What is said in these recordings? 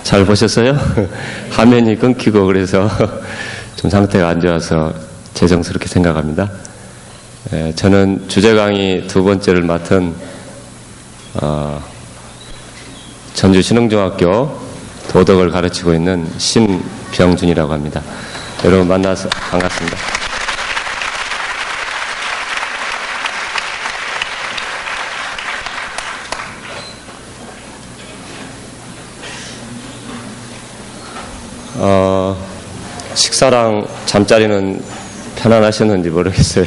잘 보셨어요? 화면이 끊기고 그래서 좀 상태가 안 좋아서 죄송스럽게 생각합니다. 저는 주제 강의 두 번째를 맡은 전주 신흥중학교 도덕을 가르치고 있는 신병준이라고 합니다. 여러분 만나서 반갑습니다. 식사랑 잠자리는 편안하셨는지 모르겠어요.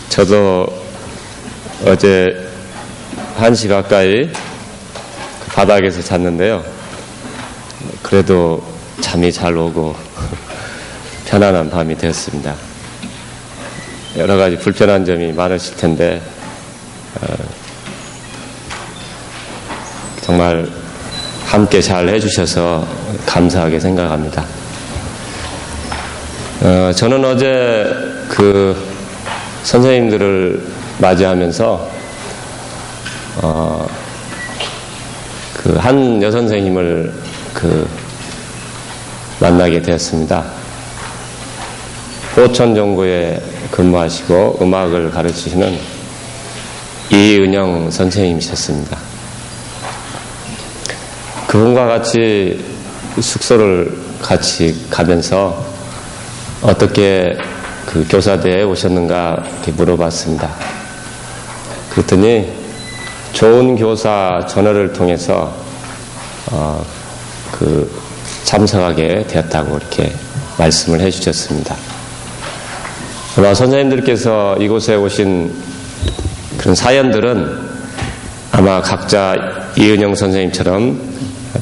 저도 어제 1시 가까이 바닥에서 잤는데요. 그래도 잠이 잘 오고 편안한 밤이 되었습니다. 여러 가지 불편한 점이 많으실 텐데 정말 함께 잘 해주셔서 감사하게 생각합니다. 저는 어제 선생님들을 맞이하면서 한 여선생님을 만나게 되었습니다. 포천정고에 근무하시고 음악을 가르치시는 이은영 선생님이셨습니다. 그분과 같이 숙소를 같이 가면서 어떻게 교사대에 오셨는가 이렇게 물어봤습니다. 그랬더니 좋은 교사 전화를 통해서 참석하게 되었다고 이렇게 말씀을 해주셨습니다. 아마 선생님들께서 이곳에 오신 그런 사연들은 아마 각자 이은영 선생님처럼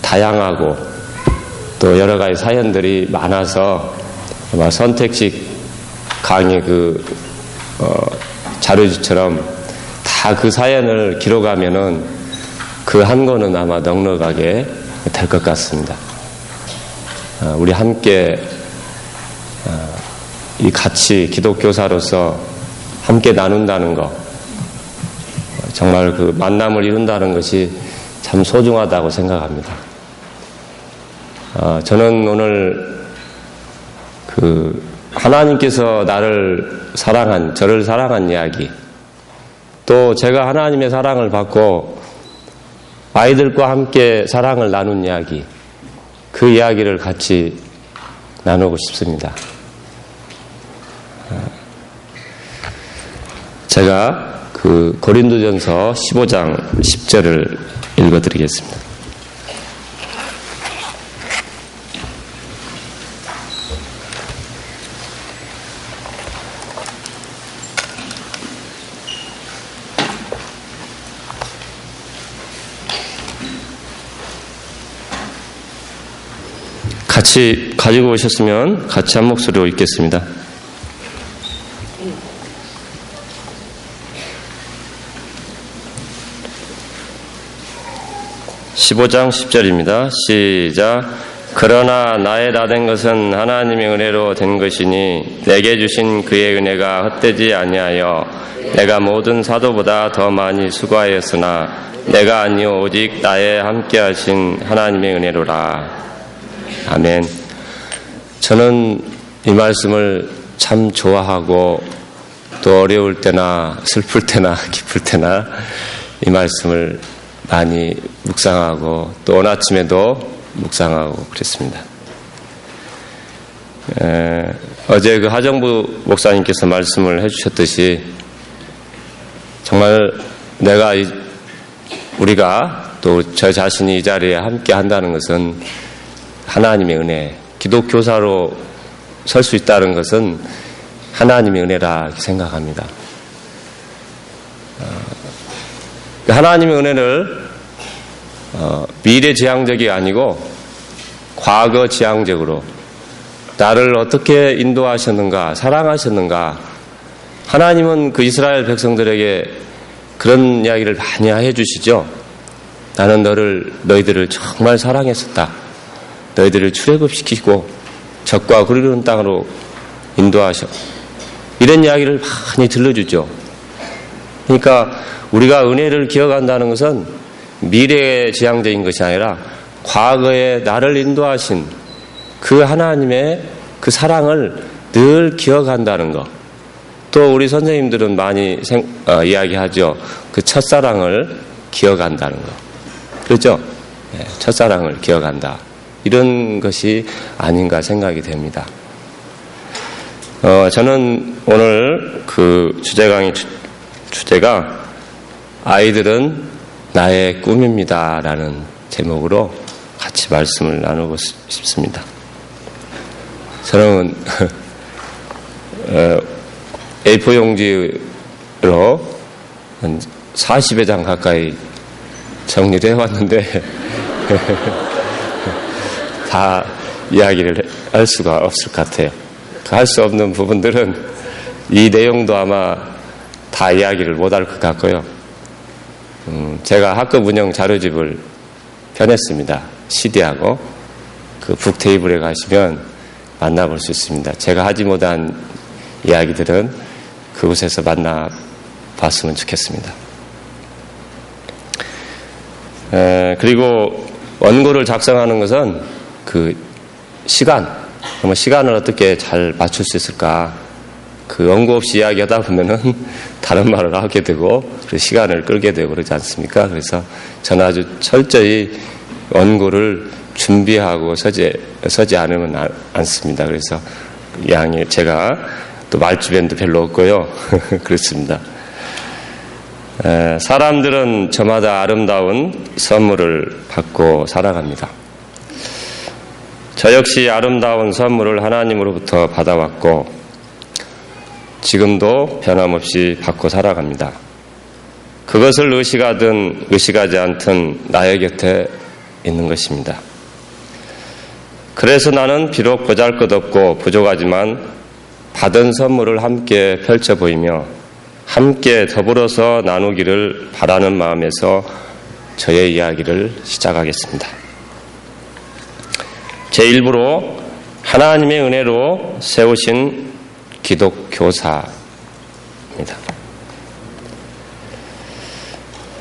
다양하고 또 여러 가지 사연들이 많아서 아마 선택식 강의 자료지처럼 다 그 사연을 기록하면은 그 한 권은 아마 넉넉하게 될 것 같습니다. 우리 함께 이 같이 기독교사로서 함께 나눈다는 것, 정말 그 만남을 이룬다는 것이 참 소중하다고 생각합니다. 저는 오늘 하나님께서 저를 사랑한 이야기, 또 제가 하나님의 사랑을 받고 아이들과 함께 사랑을 나눈 이야기, 그 이야기를 같이 나누고 싶습니다. 제가 고린도전서 15장 10절을 읽어드리겠습니다. 같이 가지고 오셨으면 같이 한 목소리로 읽겠습니다. (15장 10절입니다) 시작. 그러나 나의 다 된 것은 하나님의 은혜로 된 것이니 내게 주신 그의 은혜가 헛되지 아니하여 내가 모든 사도보다 더 많이 수고하였으나 내가 아니요 오직 나의 함께 하신 하나님의 은혜로라. 아멘. 저는 이 말씀을 참 좋아하고 또 어려울 때나 슬플 때나 기쁠 때나 이 말씀을 많이 묵상하고 또 오늘 아침에도 묵상하고 그랬습니다. 어제 하정부 목사님께서 말씀을 해주셨듯이 정말 우리가 또 저 자신이 이 자리에 함께 한다는 것은 하나님의 은혜, 기독교사로 설 수 있다는 것은 하나님의 은혜라 생각합니다. 하나님의 은혜를 미래지향적이 아니고 과거지향적으로 나를 어떻게 인도하셨는가, 사랑하셨는가. 하나님은 이스라엘 백성들에게 그런 이야기를 많이 해주시죠. 나는 너희들을 정말 사랑했었다. 너희들을 출애굽시키고 적과 구르는 땅으로 인도하셔. 이런 이야기를 많이 들려주죠. 그러니까 우리가 은혜를 기억한다는 것은 미래지향적인 것이 아니라 과거에 나를 인도하신 그 하나님의 그 사랑을 늘 기억한다는 것. 또 우리 선생님들은 많이 이야기하죠. 그 첫사랑을 기억한다는 것. 그렇죠? 네, 첫사랑을 기억한다. 이런 것이 아닌가 생각이 됩니다. 저는 오늘 그 주제 강의 주제가 아이들은 나의 꿈입니다. 라는 제목으로 같이 말씀을 나누고 싶습니다. 저는 A4 용지로 한 40여 장 가까이 정리를 해왔는데 다 이야기를 할 수가 없을 것 같아요. 할 수 없는 부분들은 이 내용도 아마 다 이야기를 못할 것 같고요. 제가 학급 운영 자료집을 펴냈습니다. CD하고 그 북테이블에 가시면 만나볼 수 있습니다. 제가 하지 못한 이야기들은 그곳에서 만나봤으면 좋겠습니다. 그리고 원고를 작성하는 것은 그 시간을 어떻게 잘 맞출 수 있을까? 그 원고 없이 이야기하다 보면은 다른 말을 하게 되고 그 시간을 끌게 되고 그러지 않습니까? 그래서 저는 아주 철저히 원고를 준비하고 서지 않으면 않습니다. 그래서 제가 또 말주변도 별로 없고요. 그렇습니다. 사람들은 저마다 아름다운 선물을 받고 살아갑니다. 저 역시 아름다운 선물을 하나님으로부터 받아왔고 지금도 변함없이 받고 살아갑니다. 그것을 의식하든 의식하지 않든 나의 곁에 있는 것입니다. 그래서 나는 비록 보잘것없고 부족하지만 받은 선물을 함께 펼쳐 보이며 함께 더불어서 나누기를 바라는 마음에서 저의 이야기를 시작하겠습니다. 제1부로 하나님의 은혜로 세우신 기독교사입니다.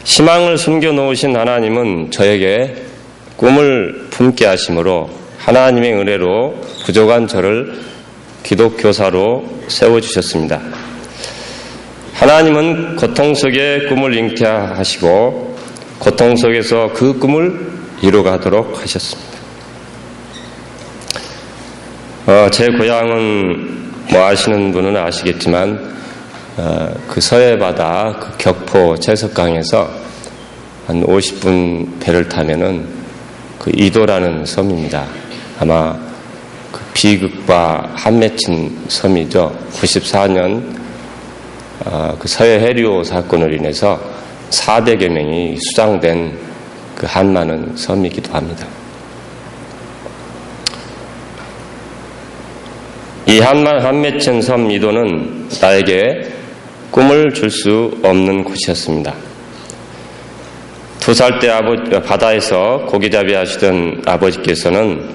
희망을 숨겨놓으신 하나님은 저에게 꿈을 품게 하심으로 하나님의 은혜로 부족한 저를 기독교사로 세워주셨습니다. 하나님은 고통 속에 꿈을 잉태하시고 고통 속에서 그 꿈을 이루가도록 하셨습니다. 제 고향은 아시는 분은 아시겠지만 그 서해바다 그 격포 채석강에서 한 50분 배를 타면은 그 이도라는 섬입니다. 아마 그 비극과 한 맺힌 섬이죠. 94년 그 서해 해류 사건으로 인해서 400여 명이 수장된 그 한많은 섬이기도 합니다. 이 한 맺힌 섬 이도는 나에게 꿈을 줄 수 없는 곳이었습니다. 2살 때 바다에서 고기잡이 하시던 아버지께서는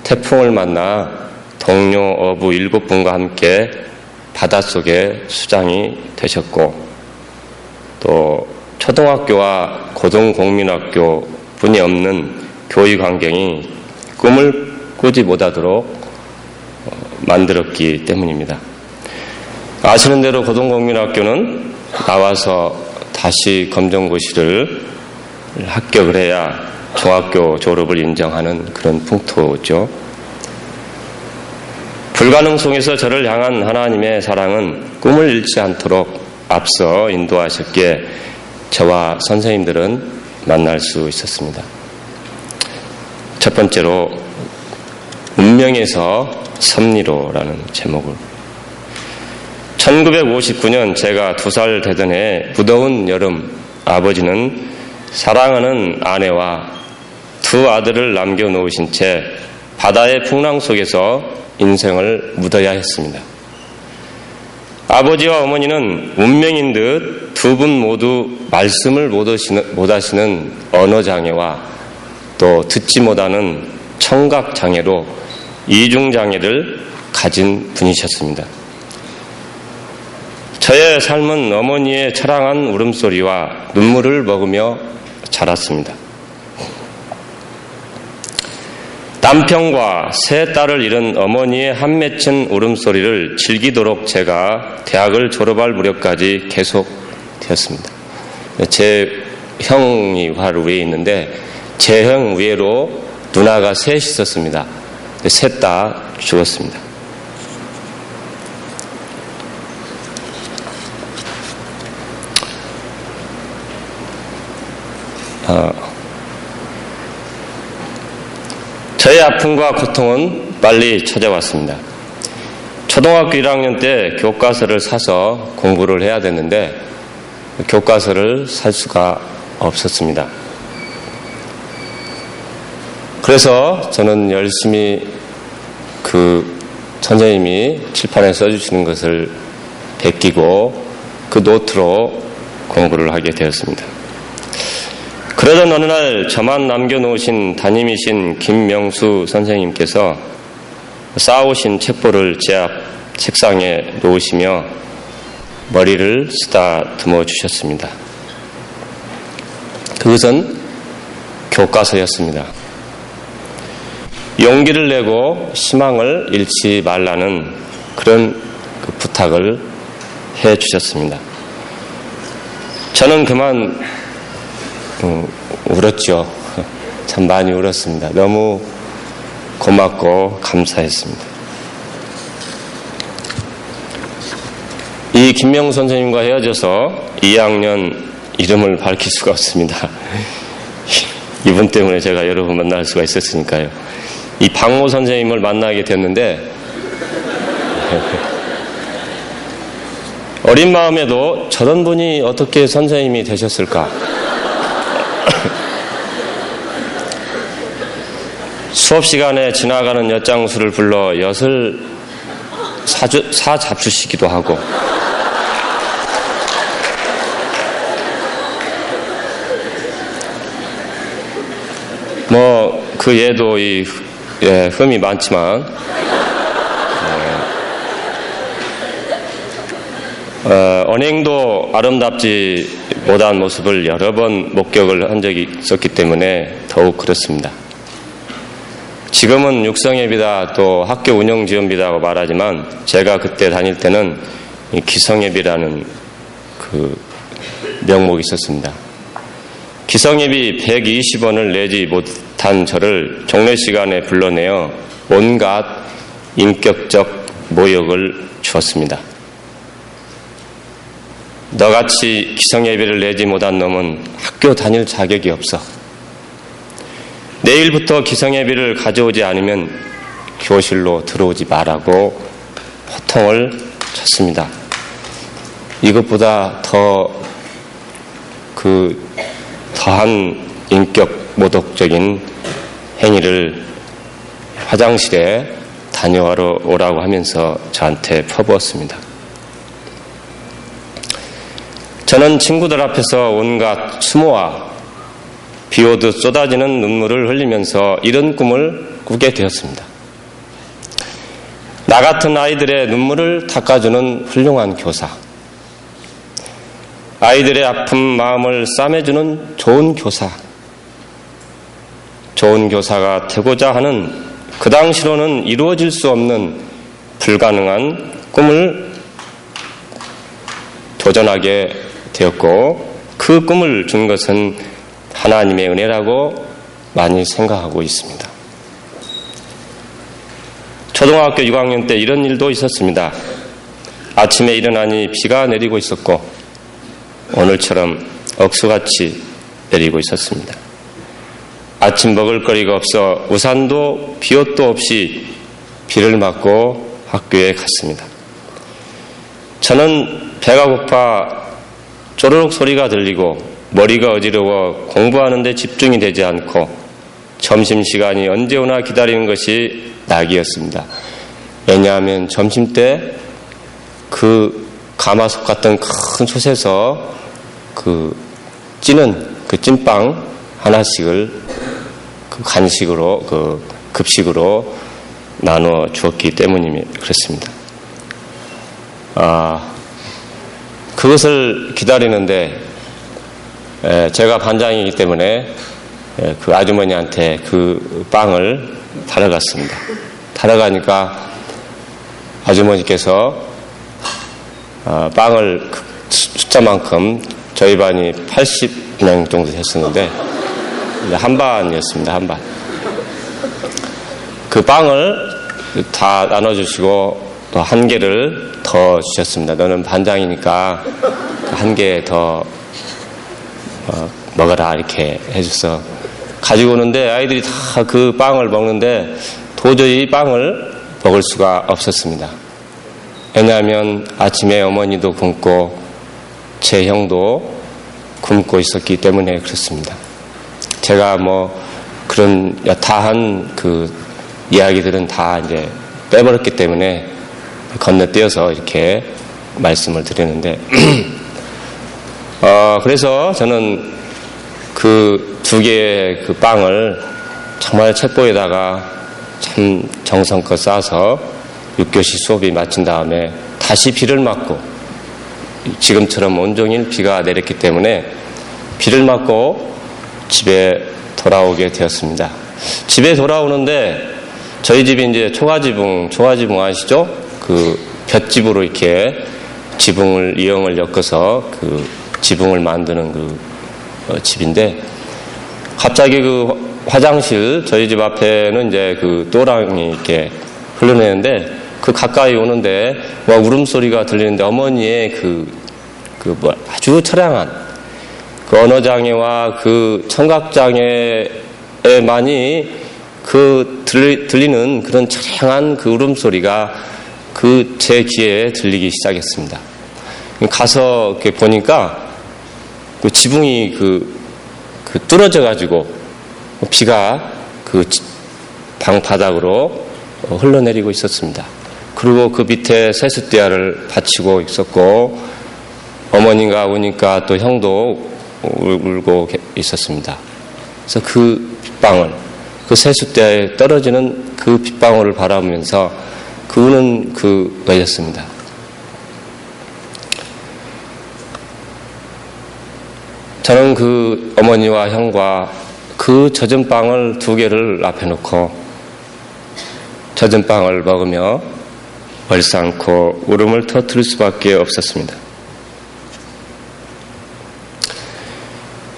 태풍을 만나 동료 어부 7분과 함께 바닷속에 수장이 되셨고 또 초등학교와 고등공민학교 분이 없는 교육 환경이 꿈을 꾸지 못하도록 만들었기 때문입니다. 아시는 대로 고등공민학교는 나와서 다시 검정고시를 합격을 해야 중학교 졸업을 인정하는 그런 풍토죠. 불가능 속에서 저를 향한 하나님의 사랑은 꿈을 잃지 않도록 앞서 인도하셨기에 저와 선생님들은 만날 수 있었습니다. 첫 번째로 운명에서 섭리로라는 제목을 1959년 제가 2살 되던 해 무더운 여름 아버지는 사랑하는 아내와 2 아들을 남겨놓으신 채 바다의 풍랑 속에서 인생을 묻어야 했습니다. 아버지와 어머니는 운명인 듯 2분 모두 말씀을 못하시는 언어장애와 또 듣지 못하는 청각장애로 이중장애를 가진 분이셨습니다. 저의 삶은 어머니의 처량한 울음소리와 눈물을 먹으며 자랐습니다. 남편과 세 딸을 잃은 어머니의 한맺힌 울음소리를 즐기도록 제가 대학을 졸업할 무렵까지 계속되었습니다. 제 형이 바로 위에 있는데 제 형 위로 누나가 셋이 있었습니다. 셋 다 죽었습니다. 저의 아픔과 고통은 빨리 찾아왔습니다. 초등학교 1학년 때 교과서를 사서 공부를 해야 됐는데 교과서를 살 수가 없었습니다. 그래서 저는 열심히 그 선생님이 칠판에 써주시는 것을 베끼고 그 노트로 공부를 하게 되었습니다. 그러던 어느 날 저만 남겨놓으신 담임이신 김명수 선생님께서 쌓아오신 책보를 제 앞 책상에 놓으시며 머리를 쓰다듬어 주셨습니다. 그것은 교과서였습니다. 용기를 내고 희망을 잃지 말라는 그런 부탁을 해 주셨습니다. 저는 그만 울었죠. 참 많이 울었습니다. 너무 고맙고 감사했습니다. 이 김명수 선생님과 헤어져서 2학년 이름을 밝힐 수가 없습니다. 이분 때문에 제가 여러 번 만날 수가 있었으니까요. 이 박모 선생님을 만나게 됐는데 어린 마음에도 저런 분이 어떻게 선생님이 되셨을까? 수업 시간에 지나가는 엿장수를 불러 엿을 사잡수시기도 하고 그 얘도 흠이 많지만 언행도 아름답지 못한 모습을 여러 번 목격을 한 적이 있었기 때문에 더욱 그렇습니다. 지금은 육성예비다 또 학교 운영지원비다고 말하지만 제가 그때 다닐 때는 기성예비라는 그 명목이 있었습니다. 기성예비 120원을 내지 못한 저를 종례 시간에 불러내어 온갖 인격적 모욕을 주었습니다. 너같이 기성예비를 내지 못한 놈은 학교 다닐 자격이 없어. 내일부터 기성예비를 가져오지 않으면 교실로 들어오지 말라고 호통을 쳤습니다. 이것보다 더한 인격 모독적인 행위를 화장실에 다녀오라고 하면서 저한테 퍼부었습니다. 저는 친구들 앞에서 온갖 수모와 비오듯 쏟아지는 눈물을 흘리면서 이런 꿈을 꾸게 되었습니다. 나 같은 아이들의 눈물을 닦아주는 훌륭한 교사, 아이들의 아픈 마음을 싸매주는 좋은 교사, 좋은 교사가 되고자 하는 그 당시로는 이루어질 수 없는 불가능한 꿈을 도전하게 되었고 그 꿈을 준 것은 하나님의 은혜라고 많이 생각하고 있습니다. 초등학교 6학년 때 이런 일도 있었습니다. 아침에 일어나니 비가 내리고 있었고 오늘처럼 억수같이 내리고 있었습니다. 아침 먹을 거리가 없어 우산도 비옷도 없이 비를 맞고 학교에 갔습니다. 저는 배가 고파 쪼르륵 소리가 들리고 머리가 어지러워 공부하는 데 집중이 되지 않고 점심시간이 언제 오나 기다리는 것이 낙이었습니다. 왜냐하면 점심때 그 가마솥 같은 큰 솥에서 찌는 찐빵 하나씩을 간식으로 급식으로 나눠 주었기 때문이 그렇습니다. 그것을 기다리는데 제가 반장이기 때문에 그 아주머니한테 그 빵을 달아갔습니다. 달아가니까 아주머니께서 빵을 숫자만큼 저희 반이 80명 정도 됐었는데 한 반이었습니다. 한 반. 그 빵을 다 나눠주시고 또 한 개를 더 주셨습니다. 너는 반장이니까 한 개 더 먹어라 이렇게 해줘서 가지고 오는데 아이들이 다 그 빵을 먹는데 도저히 빵을 먹을 수가 없었습니다. 왜냐하면 아침에 어머니도 굶고 제 형도 굶고 있었기 때문에 그렇습니다. 제가 뭐 그런 야타한 그 이야기들은 다 이제 빼버렸기 때문에 건너뛰어서 이렇게 말씀을 드리는데 그래서 저는 그 두 개의 그 빵을 정말 책보에다가 참 정성껏 싸서 6교시 수업이 마친 다음에 다시 비를 맞고 지금처럼 온종일 비가 내렸기 때문에 비를 맞고 집에 돌아오게 되었습니다. 집에 돌아오는데 저희 집이 이제 초가지붕 아시죠? 그 볏집으로 이렇게 지붕을 이형을 엮어서 그 지붕을 만드는 그 집인데 갑자기 그 화장실 저희 집 앞에는 이제 그 또랑이 이렇게 흘러내는데 그 가까이 오는데 막 울음소리가 들리는데 어머니의 뭐 아주 처량한 그 언어장애와 그 청각장애에만이 그 들리는 그런 처량한 그 울음소리가 그 제 귀에 들리기 시작했습니다. 가서 이렇게 보니까 그 지붕이 그 뚫어져 가지고 비가 그 방 바닥으로 흘러내리고 있었습니다. 그리고 그 밑에 세숫대야를 받치고 있었고 어머니가 오니까 또 형도 울고 있었습니다. 그래서 그 빗방울, 그 세숫대야에 떨어지는 그 빗방울을 바라보면서 그 우는 그거였습니다. 저는 그 어머니와 형과 그 젖은 빵을 두 개를 앞에 놓고 젖은 빵을 먹으며 얼싸안고 울음을 터뜨릴 수밖에 없었습니다.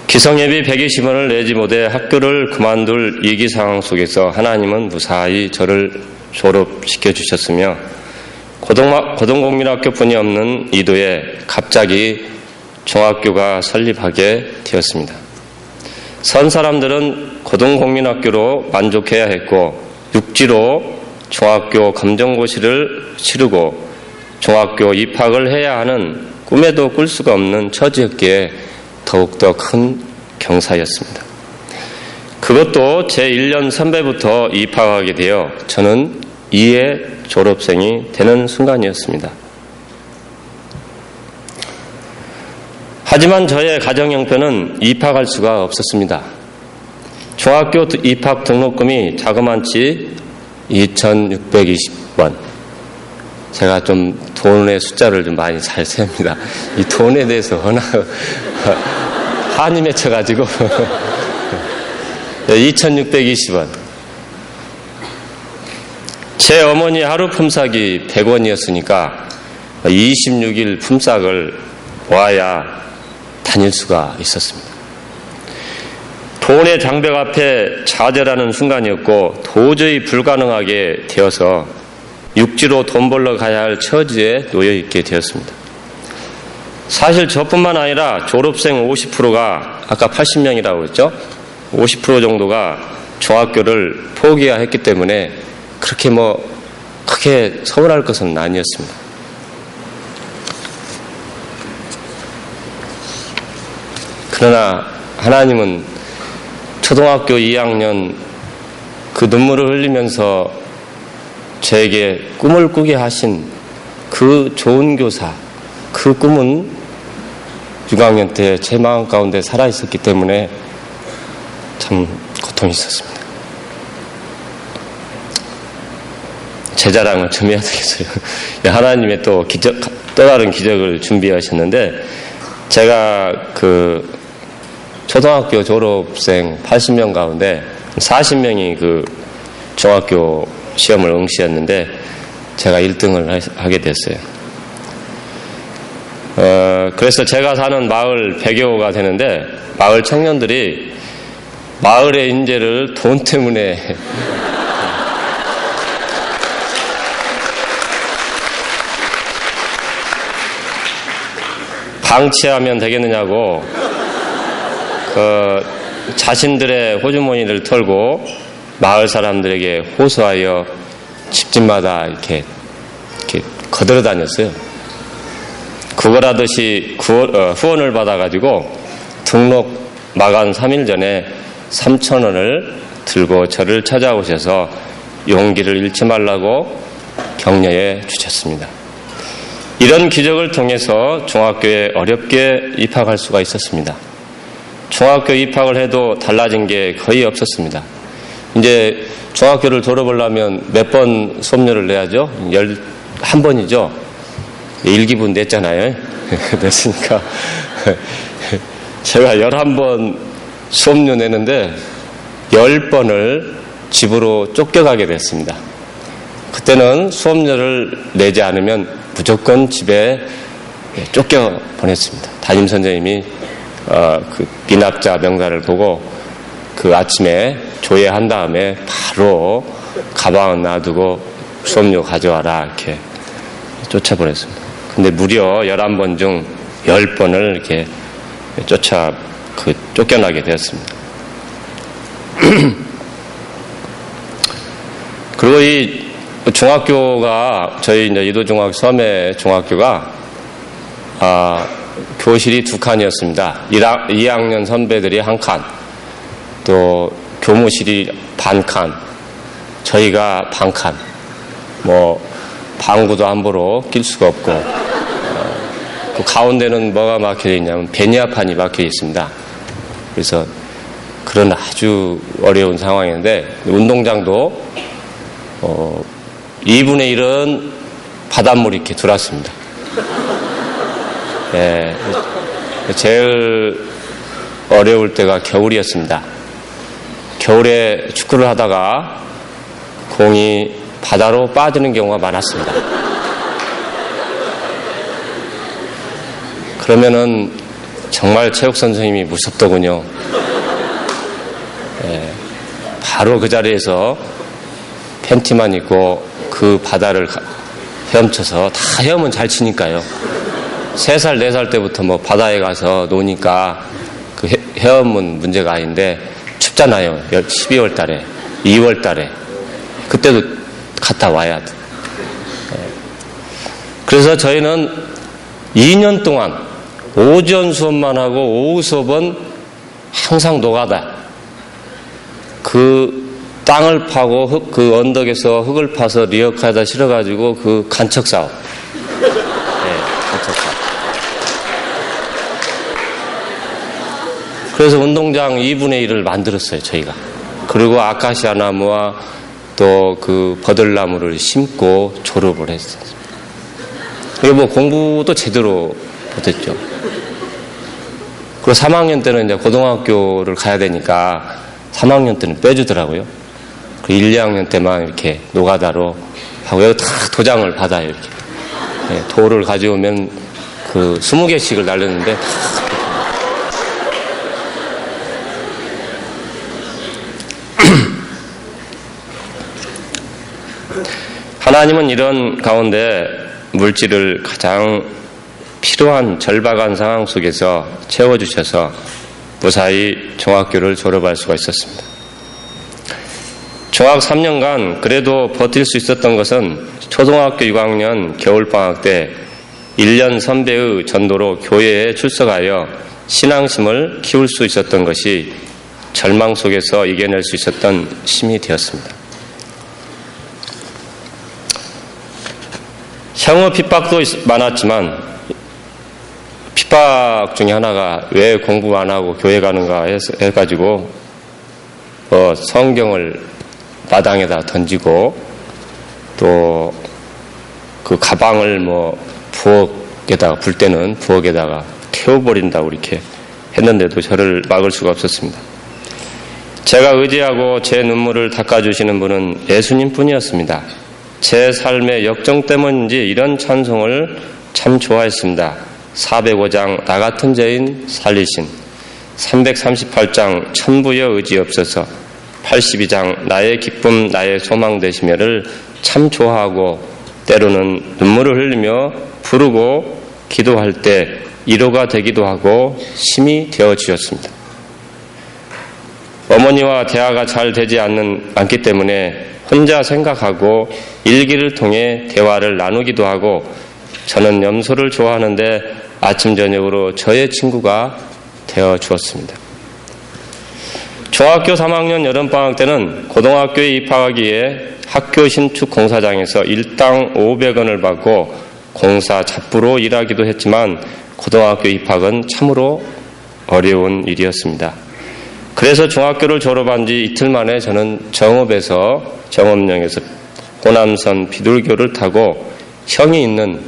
기성예비 120원을 내지 못해 학교를 그만둘 위기 상황 속에서 하나님은 무사히 저를 졸업시켜 주셨으며 고등국민학교뿐이 없는 이도에 갑자기 중학교가 설립하게 되었습니다. 선 사람들은 고등국민학교로 만족해야 했고 육지로 중학교 검정고시를 치르고 중학교 입학을 해야 하는 꿈에도 꿀 수가 없는 처지였기에 더욱더 큰 경사였습니다. 그것도 제 1년 선배부터 입학하게 되어 저는 2회 졸업생이 되는 순간이었습니다. 하지만 저의 가정 형편은 입학할 수가 없었습니다. 중학교 입학 등록금이 자그만치 2,620원. 제가 좀 돈의 숫자를 좀 많이 잘 셉니다. 이 돈에 대해서 워낙 한이 맺혀가지고 2,620원. 제 어머니 하루 품삯이 100원이었으니까 26일 품삯을 모아야 다닐 수가 있었습니다. 돈의 장벽 앞에 좌절하는 순간이었고 도저히 불가능하게 되어서 육지로 돈 벌러 가야 할 처지에 놓여 있게 되었습니다. 사실 저뿐만 아니라 졸업생 50%가 아까 80명이라고 했죠? 50% 정도가 중학교를 포기해야 했기 때문에 그렇게 크게 서운할 것은 아니었습니다. 그러나 하나님은 초등학교 2학년 그 눈물을 흘리면서 저에게 꿈을 꾸게 하신 그 좋은 교사, 그 꿈은 6학년 때 제 마음 가운데 살아있었기 때문에 참 고통이 있었습니다. 제 자랑을 좀 해야 되겠어요. 하나님의 또 다른 기적을 준비하셨는데 제가 그 초등학교 졸업생 80명 가운데 40명이 그 중학교 시험을 응시했는데 제가 1등을 하게 됐어요. 그래서 제가 사는 마을 100여호가 되는데 마을 청년들이 마을의 인재를 돈 때문에 방치하면 되겠느냐고 자신들의 호주머니를 털고 마을 사람들에게 호소하여 집집마다 이렇게 거들어 다녔어요. 구걸하듯이 후원을 받아가지고 등록 마감 3일 전에 3,000원을 들고 저를 찾아오셔서 용기를 잃지 말라고 격려해 주셨습니다. 이런 기적을 통해서 중학교에 어렵게 입학할 수가 있었습니다. 중학교 입학을 해도 달라진 게 거의 없었습니다. 이제 중학교를 졸업하려면 몇 번 수업료를 내야죠? 11번이죠? 1기분 냈잖아요. 냈으니까 제가 11번 수업료 내는데 10번을 집으로 쫓겨가게 됐습니다. 그때는 수업료를 내지 않으면 무조건 집에 쫓겨 보냈습니다. 담임 선생님이 그 미납자 명단을 보고 그 아침에 조회한 다음에 바로 가방은 놔두고 수업료 가져와라 이렇게 쫓아보냈습니다. 근데 무려 11번 중 10번을 이렇게 쫓겨나게 되었습니다. 그리고 이 중학교가 저희 이제 이도중학교 섬의 중학교가 교실이 2칸이었습니다. 2학년 선배들이 1칸, 또 교무실이 반칸, 저희가 반칸. 방구도 함부로 낄 수가 없고 그 가운데는 뭐가 막혀 있냐면 베니아판이 막혀 있습니다. 그래서 그런 아주 어려운 상황인데 운동장도 2분의 1은 바닷물이 이렇게 들어왔습니다. 예, 제일 어려울 때가 겨울이었습니다. 겨울에 축구를 하다가 공이 바다로 빠지는 경우가 많았습니다. 그러면은 정말 체육 선생님이 무섭더군요. 예, 바로 그 자리에서 팬티만 입고 그 바다를 헤엄쳐서 다 헤엄은 잘 치니까요. 3살, 4살 때부터 바다에 가서 노니까 그 헤엄은 문제가 아닌데 춥잖아요. 12월 달에, 2월 달에. 그때도 갔다 와야 돼. 그래서 저희는 2년 동안 오전 수업만 하고 오후 수업은 항상 노가다. 그 땅을 파고 그 언덕에서 흙을 파서 리어카에다 실어가지고 그 간척 사업. 네, 간척 사업. 그래서 운동장 2분의 1을 만들었어요, 저희가. 그리고 아카시아 나무와 또 그 버들나무를 심고 졸업을 했어요. 그리고 공부도 제대로 못했죠. 그리고 3학년 때는 이제 고등학교를 가야 되니까 3학년 때는 빼주더라고요. 그 1, 2학년 때만 이렇게 노가다로 하고 여기 다 도장을 받아요, 이렇게. 네, 돌을 가져오면 그 20개씩을 날렸는데 하나님은 이런 가운데 물질을 가장 필요한 절박한 상황 속에서 채워주셔서 무사히 중학교를 졸업할 수가 있었습니다. 중학 3년간 그래도 버틸 수 있었던 것은 초등학교 6학년 겨울방학 때 1년 선배의 전도로 교회에 출석하여 신앙심을 키울 수 있었던 것이 절망 속에서 이겨낼 수 있었던 힘이 되었습니다. 형의 핍박도 많았지만 핍박 중에 하나가 왜 공부 안 하고 교회 가는가 해가지고 성경을 마당에다 던지고 또 그 가방을 부엌에다가 불 때는 부엌에다가 태워버린다고 이렇게 했는데도 저를 막을 수가 없었습니다. 제가 의지하고 제 눈물을 닦아주시는 분은 예수님 뿐이었습니다. 제 삶의 역정 때문인지 이런 찬송을 참 좋아했습니다. 405장 나 같은 죄인 살리신, 338장 천부여 의지 없어서, 82장 나의 기쁨 나의 소망 되시며를 참 좋아하고 때로는 눈물을 흘리며 부르고 기도할 때 위로가 되기도 하고 힘이 되어주셨습니다. 어머니와 대화가 잘 되지 않기 때문에 혼자 생각하고 일기를 통해 대화를 나누기도 하고, 저는 염소를 좋아하는데 아침 저녁으로 저의 친구가 되어 주었습니다. 중학교 3학년 여름방학 때는 고등학교에 입학하기 위해 학교 신축 공사장에서 일당 500원을 받고 공사 잡부로 일하기도 했지만 고등학교 입학은 참으로 어려운 일이었습니다. 그래서 중학교를 졸업한 지 이틀 만에 저는 정읍령에서 호남선 비둘기호를 타고 형이 있는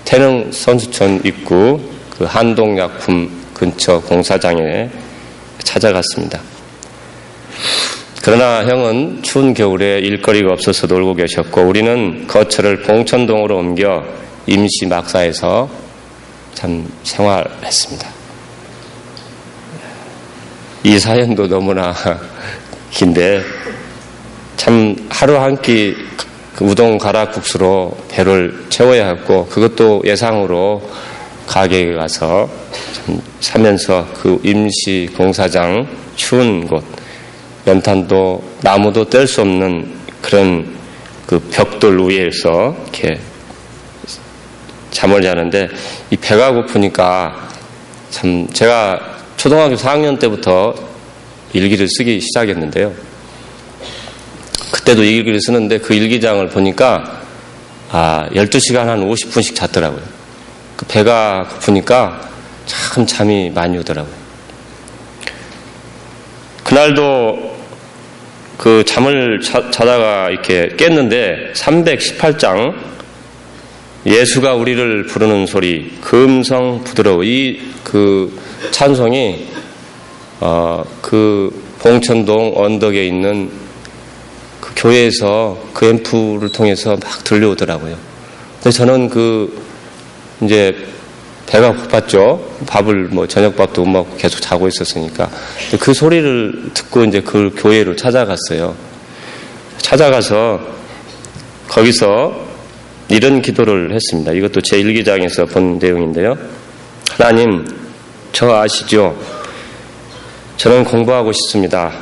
태릉 선수촌 입구 그 한동약품 근처 공사장에 찾아갔습니다. 그러나 형은 추운 겨울에 일거리가 없어서 놀고 계셨고, 우리는 거처를 봉천동으로 옮겨 임시 막사에서 참 생활했습니다. 이 사연도 너무나 긴데, 참 하루 한 끼 우동 가락국수로 배를 채워야 했고, 그것도 예상으로 가게에 가서 참 사면서 그 임시 공사장 추운 곳, 연탄도 나무도 뗄 수 없는 그런 그 벽돌 위에서 이렇게 잠을 자는데, 이 배가 고프니까 참 제가 초등학교 4학년 때부터 일기를 쓰기 시작했는데요. 그때도 일기를 쓰는데 그 일기장을 보니까 12시간 한 50분씩 잤더라고요. 그 배가 고프니까 참 잠이 많이 오더라고요. 그날도 그 잠을 자다가 이렇게 깼는데 318장 예수가 우리를 부르는 소리, 그 음성 부드러워, 이 그 찬송이 그 봉천동 언덕에 있는 그 교회에서 그 앰프를 통해서 막 들려오더라고요. 근데 저는 이제 배가 고팠죠. 밥을 저녁밥도 못 먹고 계속 자고 있었으니까. 그 소리를 듣고 이제 그 교회를 찾아갔어요. 찾아가서 거기서 이런 기도를 했습니다. 이것도 제 일기장에서 본 내용인데요. 하나님, 저 아시죠? 저는 공부하고 싶습니다.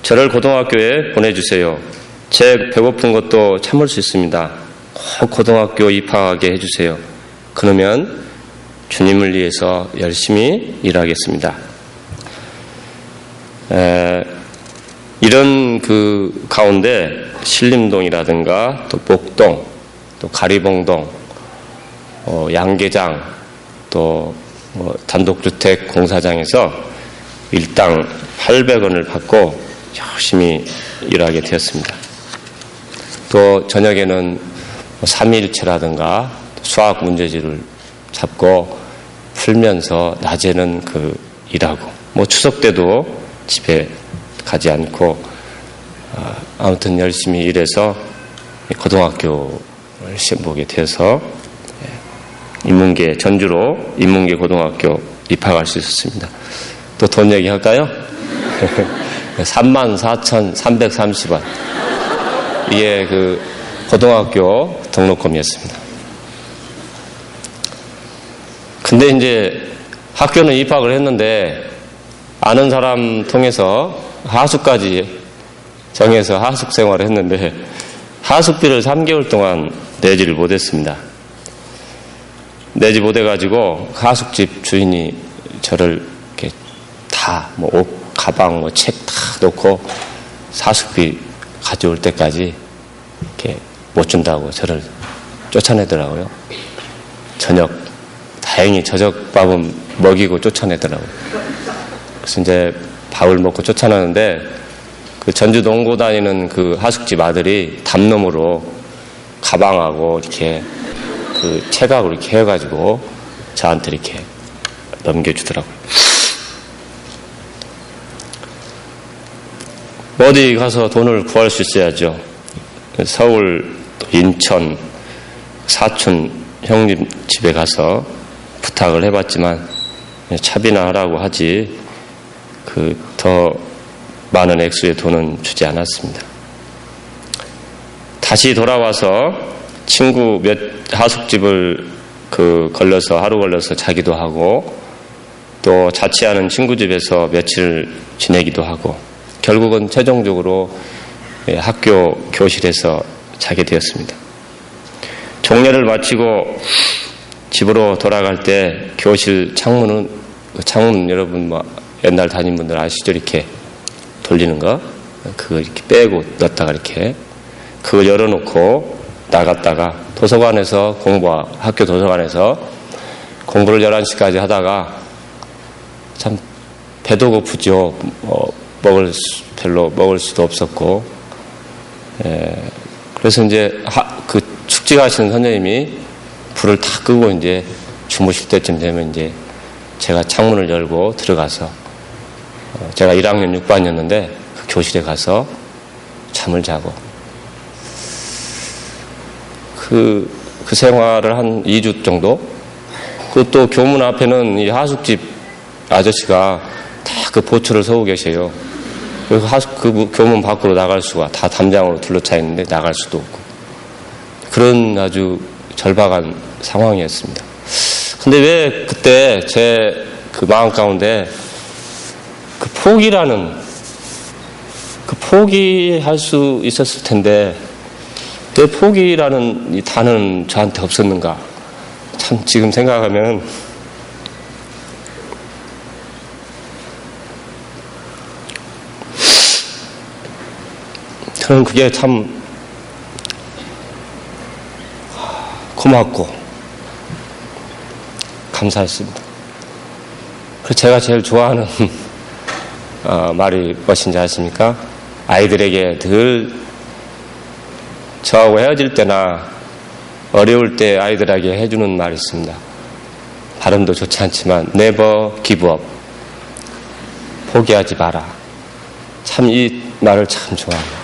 저를 고등학교에 보내주세요. 제 배고픈 것도 참을 수 있습니다. 꼭 고등학교 입학하게 해주세요. 그러면 주님을 위해서 열심히 일하겠습니다. 이런 그 가운데 신림동이라든가 또 목동, 또 가리봉동, 양계장, 또 단독주택 공사장에서 일당 800원을 받고 열심히 일하게 되었습니다. 또 저녁에는 3일체라든가 수학 문제지를 잡고 풀면서 낮에는 일하고, 추석 때도 집에 가지 않고 아무튼 열심히 일해서 고등학교를 시험 보게 되어서 전주로 인문계 고등학교 입학할 수 있었습니다. 또 돈 얘기할까요? 34,330원. 이게 고등학교 등록금이었습니다. 근데 이제 학교는 입학을 했는데 아는 사람 통해서 하숙까지 정해서 하숙 생활을 했는데 하숙비를 3개월 동안 내지를 못했습니다. 내지 못해가지고 하숙집 주인이 저를 이렇게 다 옷, 가방, 책 다 놓고 하숙비 가져올 때까지 이렇게 못 준다고 저를 쫓아내더라고요. 다행히 저녁밥은 먹이고 쫓아내더라고요. 그래서 이제 밥을 먹고 쫓아나는데 전주 농고 다니는 하숙집 아들이 담놈으로 가방하고 이렇게 체각으로 이렇게 해가지고 저한테 이렇게 넘겨주더라고요. 어디 가서 돈을 구할 수 있어야죠. 서울, 인천, 사촌 형님 집에 가서 부탁을 해봤지만 차비나 하라고 하지 더 많은 액수의 돈은 주지 않았습니다. 다시 돌아와서 친구 하숙집을 걸려서 하루 걸려서 자기도 하고 또 자취하는 친구 집에서 며칠 지내기도 하고 결국은 최종적으로 학교 교실에서 자게 되었습니다. 종례를 마치고 집으로 돌아갈 때 교실 창문 여러분 옛날 다닌 분들 아시죠? 이렇게 돌리는 거 그거 이렇게 빼고 넣었다가 이렇게 그걸 열어놓고 나갔다가 학교 도서관에서 공부를 11시까지 하다가 참 배도 고프죠. 별로 먹을 수도 없었고 그래서 이제 축직하시는 선생님이 불을 다 끄고 이제 주무실 때쯤 되면 이제 제가 창문을 열고 들어가서 제가 1학년 6반이었는데 그 교실에 가서 잠을 자고 그 생활을 한 2주 정도 또 교문 앞에는 이 하숙집 아저씨가 다 그 보초를 서고 계세요. 그 교문 밖으로 나갈 수가 다 담장으로 둘러차 있는데 나갈 수도 없고 그런 아주 절박한 상황이었습니다. 근데 왜 그때 제 그 마음 가운데 포기할 수 있었을 텐데 왜 포기라는 이 단어는 저한테 없었는가? 참 지금 생각하면 저는 그게 참 고맙고 감사했습니다. 그래서 제가 제일 좋아하는 말이 무엇인지 아십니까? 아이들에게 늘 저하고 헤어질 때나 어려울 때 아이들에게 해주는 말이 있습니다. 발음도 좋지 않지만 never give up. 포기하지 마라. 참 이 말을 참 좋아합니다.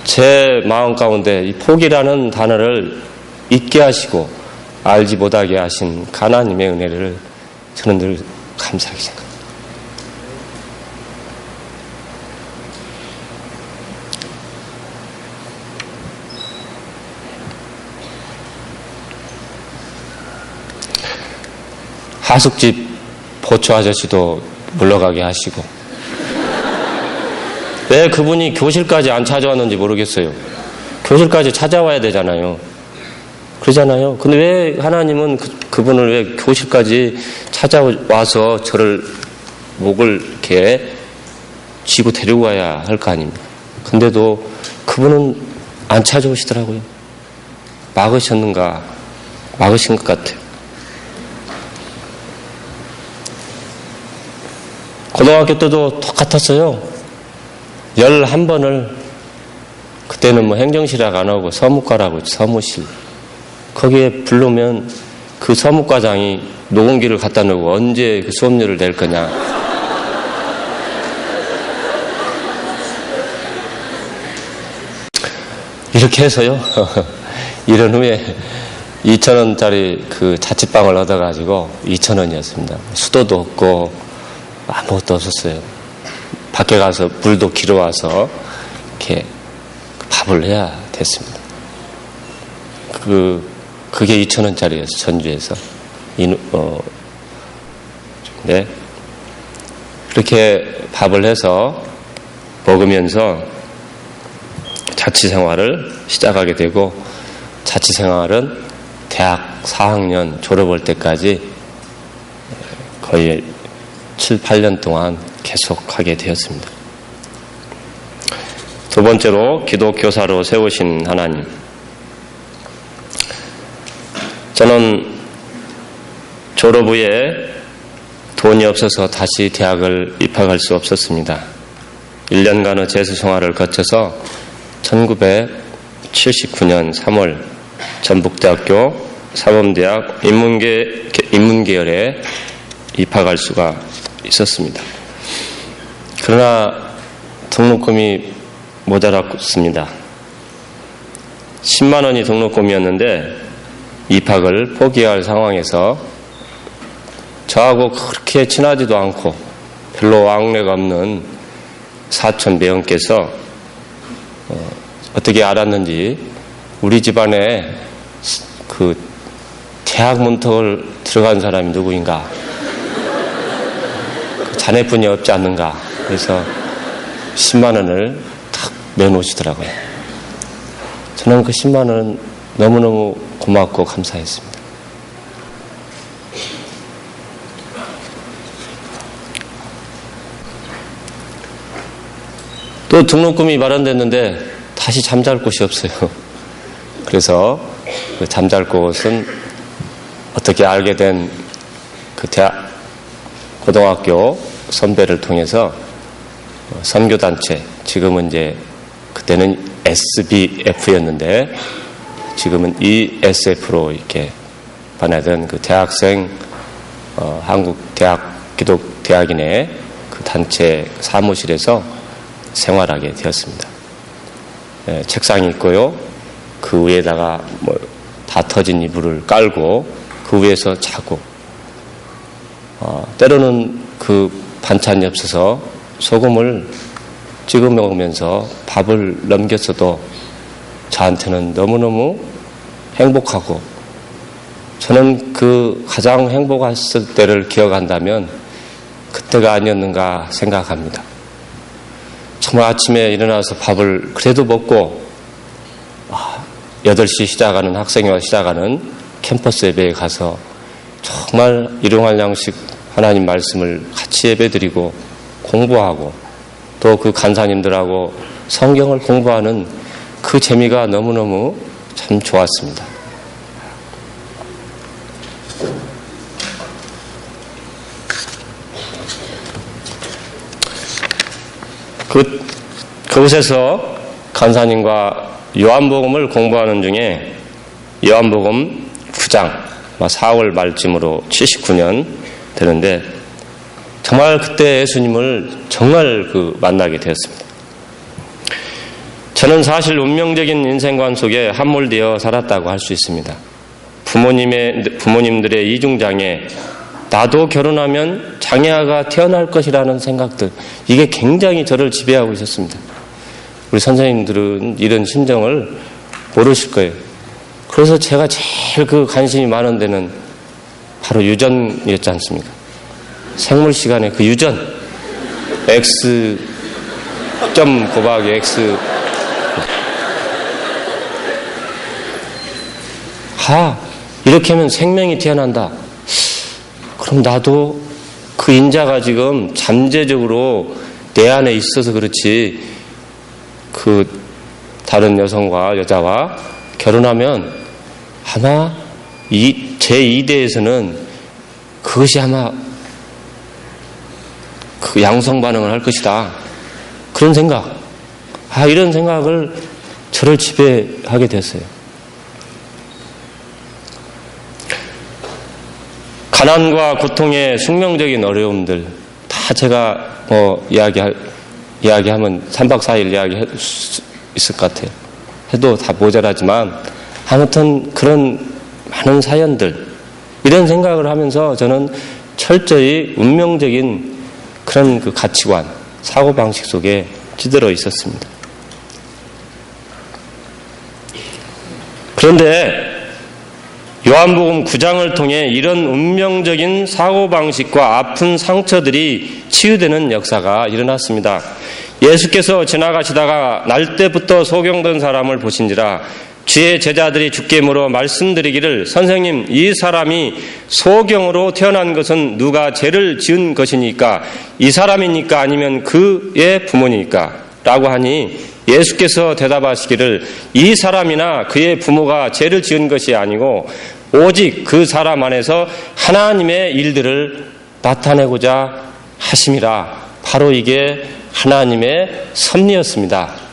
제 마음 가운데 이 포기라는 단어를 잊게 하시고 알지 못하게 하신 하나님의 은혜를 저는 늘 감사하게 생각합니다. 하숙집 보초 아저씨도 물러가게 하시고 왜 그분이 교실까지 안 찾아왔는지 모르겠어요. 교실까지 찾아와야 되잖아요. 그러잖아요. 근데 왜 하나님은 그분을 왜 교실까지 찾아와서 저를 목을 이렇게 쥐고 데리고 와야 할 거 아닙니까? 근데도 그분은 안 찾아오시더라고요. 막으신 것 같아요. 고등학교 때도 똑같았어요. 11번을 그때는 행정실학 안 하고 서무과라고 서무실 거기에 부르면 그 서무과장이 녹음기를 갖다 놓고 언제 그 수업료를 낼 거냐 이렇게 해서요. 이런 후에 2,000원짜리 그 자취방을 얻어가지고 2,000원이었습니다. 수도도 없고 아무것도 없었어요. 밖에 가서 물도 길어와서 이렇게 밥을 해야 됐습니다. 그게 2,000원짜리였어요. 전주에서. 네. 그렇게 밥을 해서 먹으면서 자취생활을 시작하게 되고 자취생활은 대학 4학년 졸업할 때까지 거의 7, 8년 동안 계속하게 되었습니다. 두 번째로 기독교사로 세우신 하나님. 저는 졸업 후에 돈이 없어서 다시 대학을 입학할 수 없었습니다. 1년간의 재수 생활을 거쳐서 1979년 3월 전북대학교 사범대학 인문계열에 입학할 수가 있었습니다. 그러나 등록금이 모자랐습니다. 10만 원이 등록금이었는데 입학을 포기해야 할 상황에서 저하고 그렇게 친하지도 않고 별로 왕래가 없는 사촌 매형께서 어떻게 알았는지 우리 집안에 그 대학 문턱을 들어간 사람이 누구인가, 그 자네뿐이 없지 않는가, 그래서 10만 원을 탁 내놓으시더라고요. 저는 그 10만 원은 너무너무 고맙고 감사했습니다. 또 등록금이 마련됐는데 다시 잠잘 곳이 없어요. 그래서 그 잠잘 곳은 어떻게 알게 된 그 고등학교 선배를 통해서 선교단체, 지금은 이제 그때는 SBF였는데 지금은 ESF로 이렇게 반해된 그 대학생 한국 대학 기독대학인의 그 단체 사무실에서 생활하게 되었습니다. 책상이 있고요. 그 위에다가 다 터진 이불을 깔고 그 위에서 자고, 때로는 그 반찬이 없어서 소금을 찍어 먹으면서 밥을 넘겼어도 저한테는 너무너무 행복하고, 저는 그 가장 행복했을 때를 기억한다면 그때가 아니었는가 생각합니다. 정말 아침에 일어나서 밥을 그래도 먹고 8시 시작하는, 학생회와 시작하는 캠퍼스 예배에 가서 정말 일용할 양식 하나님 말씀을 같이 예배드리고 공부하고 또 그 간사님들하고 성경을 공부하는 그 재미가 너무너무 참 좋았습니다. 그곳에서 간사님과 요한복음을 공부하는 중에 요한복음 9장, 4월 말쯤으로 79년 되는데 정말 그때 예수님을 정말 만나게 되었습니다. 저는 사실 운명적인 인생관 속에 함몰되어 살았다고 할 수 있습니다. 부모님들의 이중장애, 나도 결혼하면 장애아가 태어날 것이라는 생각들, 이게 굉장히 저를 지배하고 있었습니다. 우리 선생님들은 이런 심정을 모르실 거예요. 그래서 제가 제일 관심이 많은 데는 바로 유전이었지 않습니까? 생물 시간에 그 유전, X 점 곱하기 X. 이렇게 하면 생명이 태어난다. 그럼 나도 그 인자가 지금 잠재적으로 내 안에 있어서 그렇지, 다른 여성과 여자와 결혼하면 아마 제 2대에서는 그것이 아마 양성 반응을 할 것이다. 그런 생각, 이런 생각을 저를 지배하게 됐어요. 가난과 고통의 숙명적인 어려움들, 다 제가 이야기하면 3박 4일 이야기할 수 있을 것 같아요. 해도 다 모자라지만 아무튼 그런 많은 사연들, 이런 생각을 하면서 저는 철저히 운명적인 그런 가치관, 사고방식 속에 찌들어 있었습니다. 그런데 요한복음 9장을 통해 이런 운명적인 사고방식과 아픈 상처들이 치유되는 역사가 일어났습니다. 예수께서 지나가시다가 날 때부터 소경된 사람을 보신지라 주의 제자들이 주께 물어 말씀드리기를, 선생님, 이 사람이 소경으로 태어난 것은 누가 죄를 지은 것이니까? 이 사람이니까 아니면 그의 부모니까? 라고 하니 예수께서 대답하시기를, 이 사람이나 그의 부모가 죄를 지은 것이 아니고 오직 그 사람 안에서 하나님의 일들을 나타내고자 하심이라. 바로 이게 하나님의 섭리였습니다.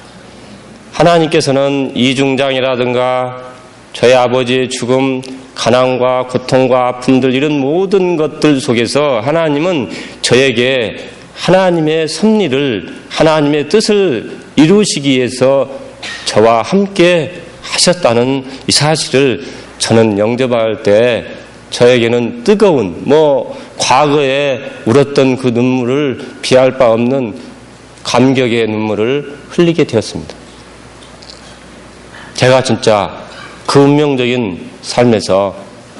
하나님께서는 이중장애라든가 저희 아버지의 죽음, 가난과 고통과 아픔들, 이런 모든 것들 속에서 하나님은 저에게 하나님의 섭리를, 하나님의 뜻을 이루시기 위해서 저와 함께 하셨다는 이 사실을 저는 영접할 때 저에게는 뜨거운, 과거에 울었던 그 눈물을 비할 바 없는 감격의 눈물을 흘리게 되었습니다. 제가 진짜 그 운명적인 삶에서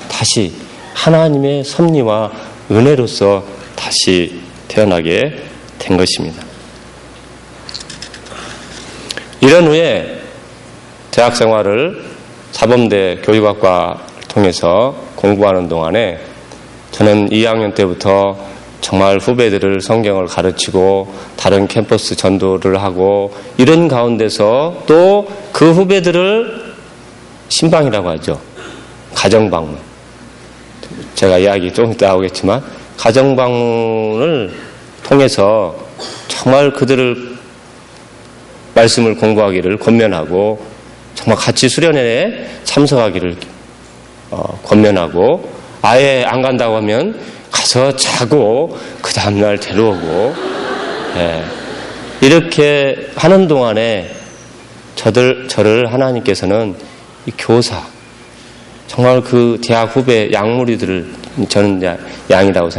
다시 하나님의 섭리와 은혜로서 다시 태어나게 된 것입니다. 이런 후에 대학 생활을 사범대 교육학과를 통해서 공부하는 동안에 저는 2학년 때부터 정말 후배들을 성경을 가르치고 다른 캠퍼스 전도를 하고 이런 가운데서 또 그 후배들을 신방이라고 하죠. 가정방문. 제가 이야기 좀 이따 나오겠지만 가정방문을 통해서 정말 그들을 말씀을 공부하기를 권면하고 정말 같이 수련회에 참석하기를 권면하고 아예 안 간다고 하면 가서 자고 그 다음날 데려오고 이렇게 하는 동안에 저를 하나님께서는 이 교사 정말 그 대학 후배 양무리들을 저는 양이라고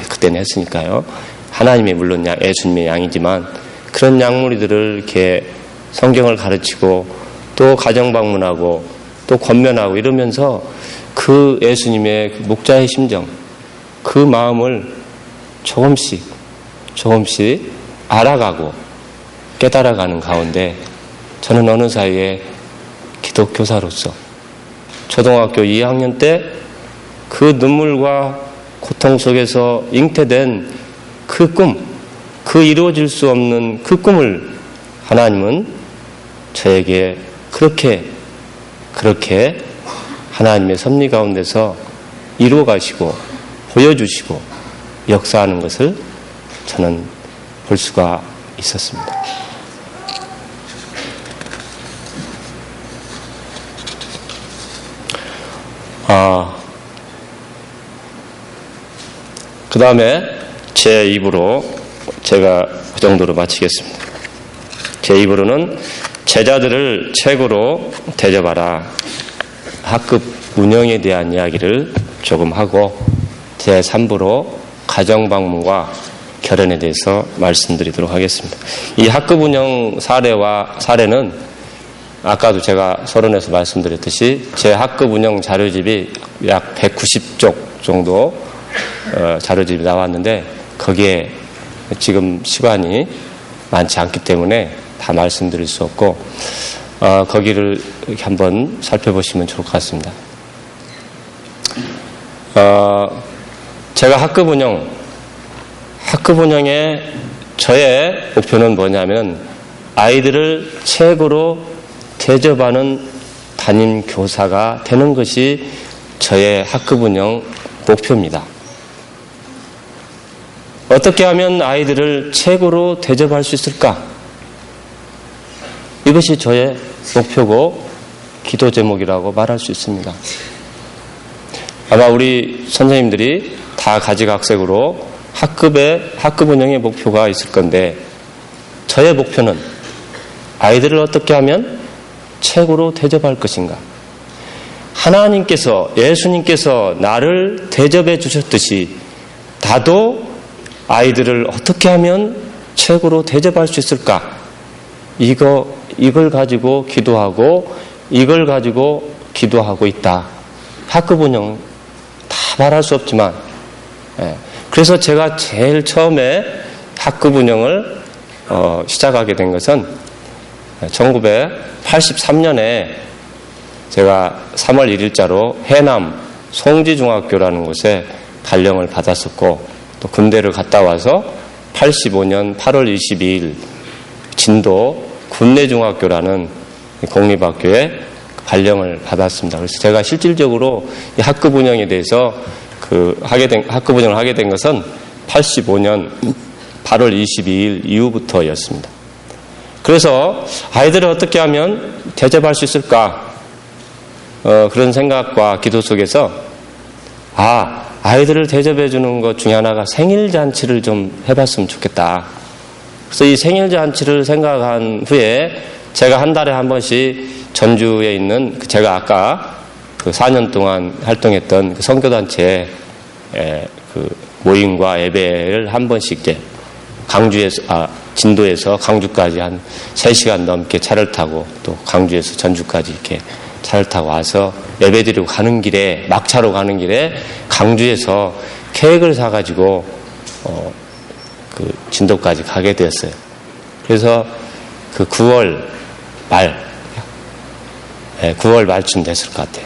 그때는 했으니까요. 하나님의 물론 예수님의 양이지만 그런 양무리들을 이렇게 성경을 가르치고 또 가정 방문하고 또 권면하고 이러면서 그 예수님의 그 목자의 심정, 그 마음을 조금씩 알아가고 깨달아가는 가운데 저는 어느 사이에 기독교사로서 초등학교 2학년 때 그 눈물과 고통 속에서 잉태된 그 꿈, 그 이루어질 수 없는 그 꿈을 하나님은 저에게 그렇게 하나님의 섭리 가운데서 이루어 가시고 보여주시고 역사하는 것을 저는 볼 수가 있었습니다. 그 다음에 제 입으로 제가 그 정도로 마치겠습니다. 제 입으로는 제자들을 최고로 대접하라. 학급 운영에 대한 이야기를 조금 하고 제 3부로 가정방문과 결혼에 대해서 말씀드리도록 하겠습니다. 이 학급 운영 사례는 아까도 제가 서론에서 말씀드렸듯이 제 학급 운영 자료집이 약 190쪽 정도 자료집이 나왔는데 거기에 지금 시간이 많지 않기 때문에 다 말씀드릴 수 없고 거기를 이렇게 한번 살펴보시면 좋을 것 같습니다. 제가 학급 운영의 저의 목표는 뭐냐면 아이들을 최고로 대접하는 담임 교사가 되는 것이 저의 학급 운영 목표입니다. 어떻게 하면 아이들을 최고로 대접할 수 있을까? 이것이 저의 목표고 기도 제목이라고 말할 수 있습니다. 아마 우리 선생님들이 다 가지각색으로 학급 운영의 목표가 있을 건데 저의 목표는 아이들을 어떻게 하면 최고로 대접할 것인가? 하나님께서 예수님께서 나를 대접해 주셨듯이 나도 아이들을 어떻게 하면 최고로 대접할 수 있을까? 이걸 가지고 기도하고 이걸 가지고 기도하고 있다. 학급 운영 다 말할 수 없지만 그래서 제가 제일 처음에 학급 운영을 시작하게 된 것은 1983년에 제가 3월 1일자로 해남 송지중학교라는 곳에 발령을 받았었고 또 군대를 갔다 와서 85년 8월 22일 진도 군내중학교라는 공립학교에 발령을 받았습니다. 그래서 제가 실질적으로 이 학급 운영에 대해서 학급 운영을 하게 된 것은 85년 8월 22일 이후부터였습니다. 그래서 아이들을 어떻게 하면 대접할 수 있을까? 그런 생각과 기도 속에서 아이들을 대접해 주는 것 중에 하나가 생일잔치를 좀 해봤으면 좋겠다. 그래서 이 생일잔치를 생각한 후에 제가 한 달에 한 번씩 전주에 있는 제가 아까 그 4년 동안 활동했던 그 선교단체에 그 모임과 예배를 한 번씩 이제 진도에서 강주까지 한 3시간 넘게 차를 타고 또 강주에서 전주까지 이렇게 차를 타고 와서 예배드리고 가는 길에 막차로 가는 길에 강주에서 케이크를 사가지고 그 진도까지 가게 되었어요. 그래서 그 9월 말쯤 됐을 것 같아요.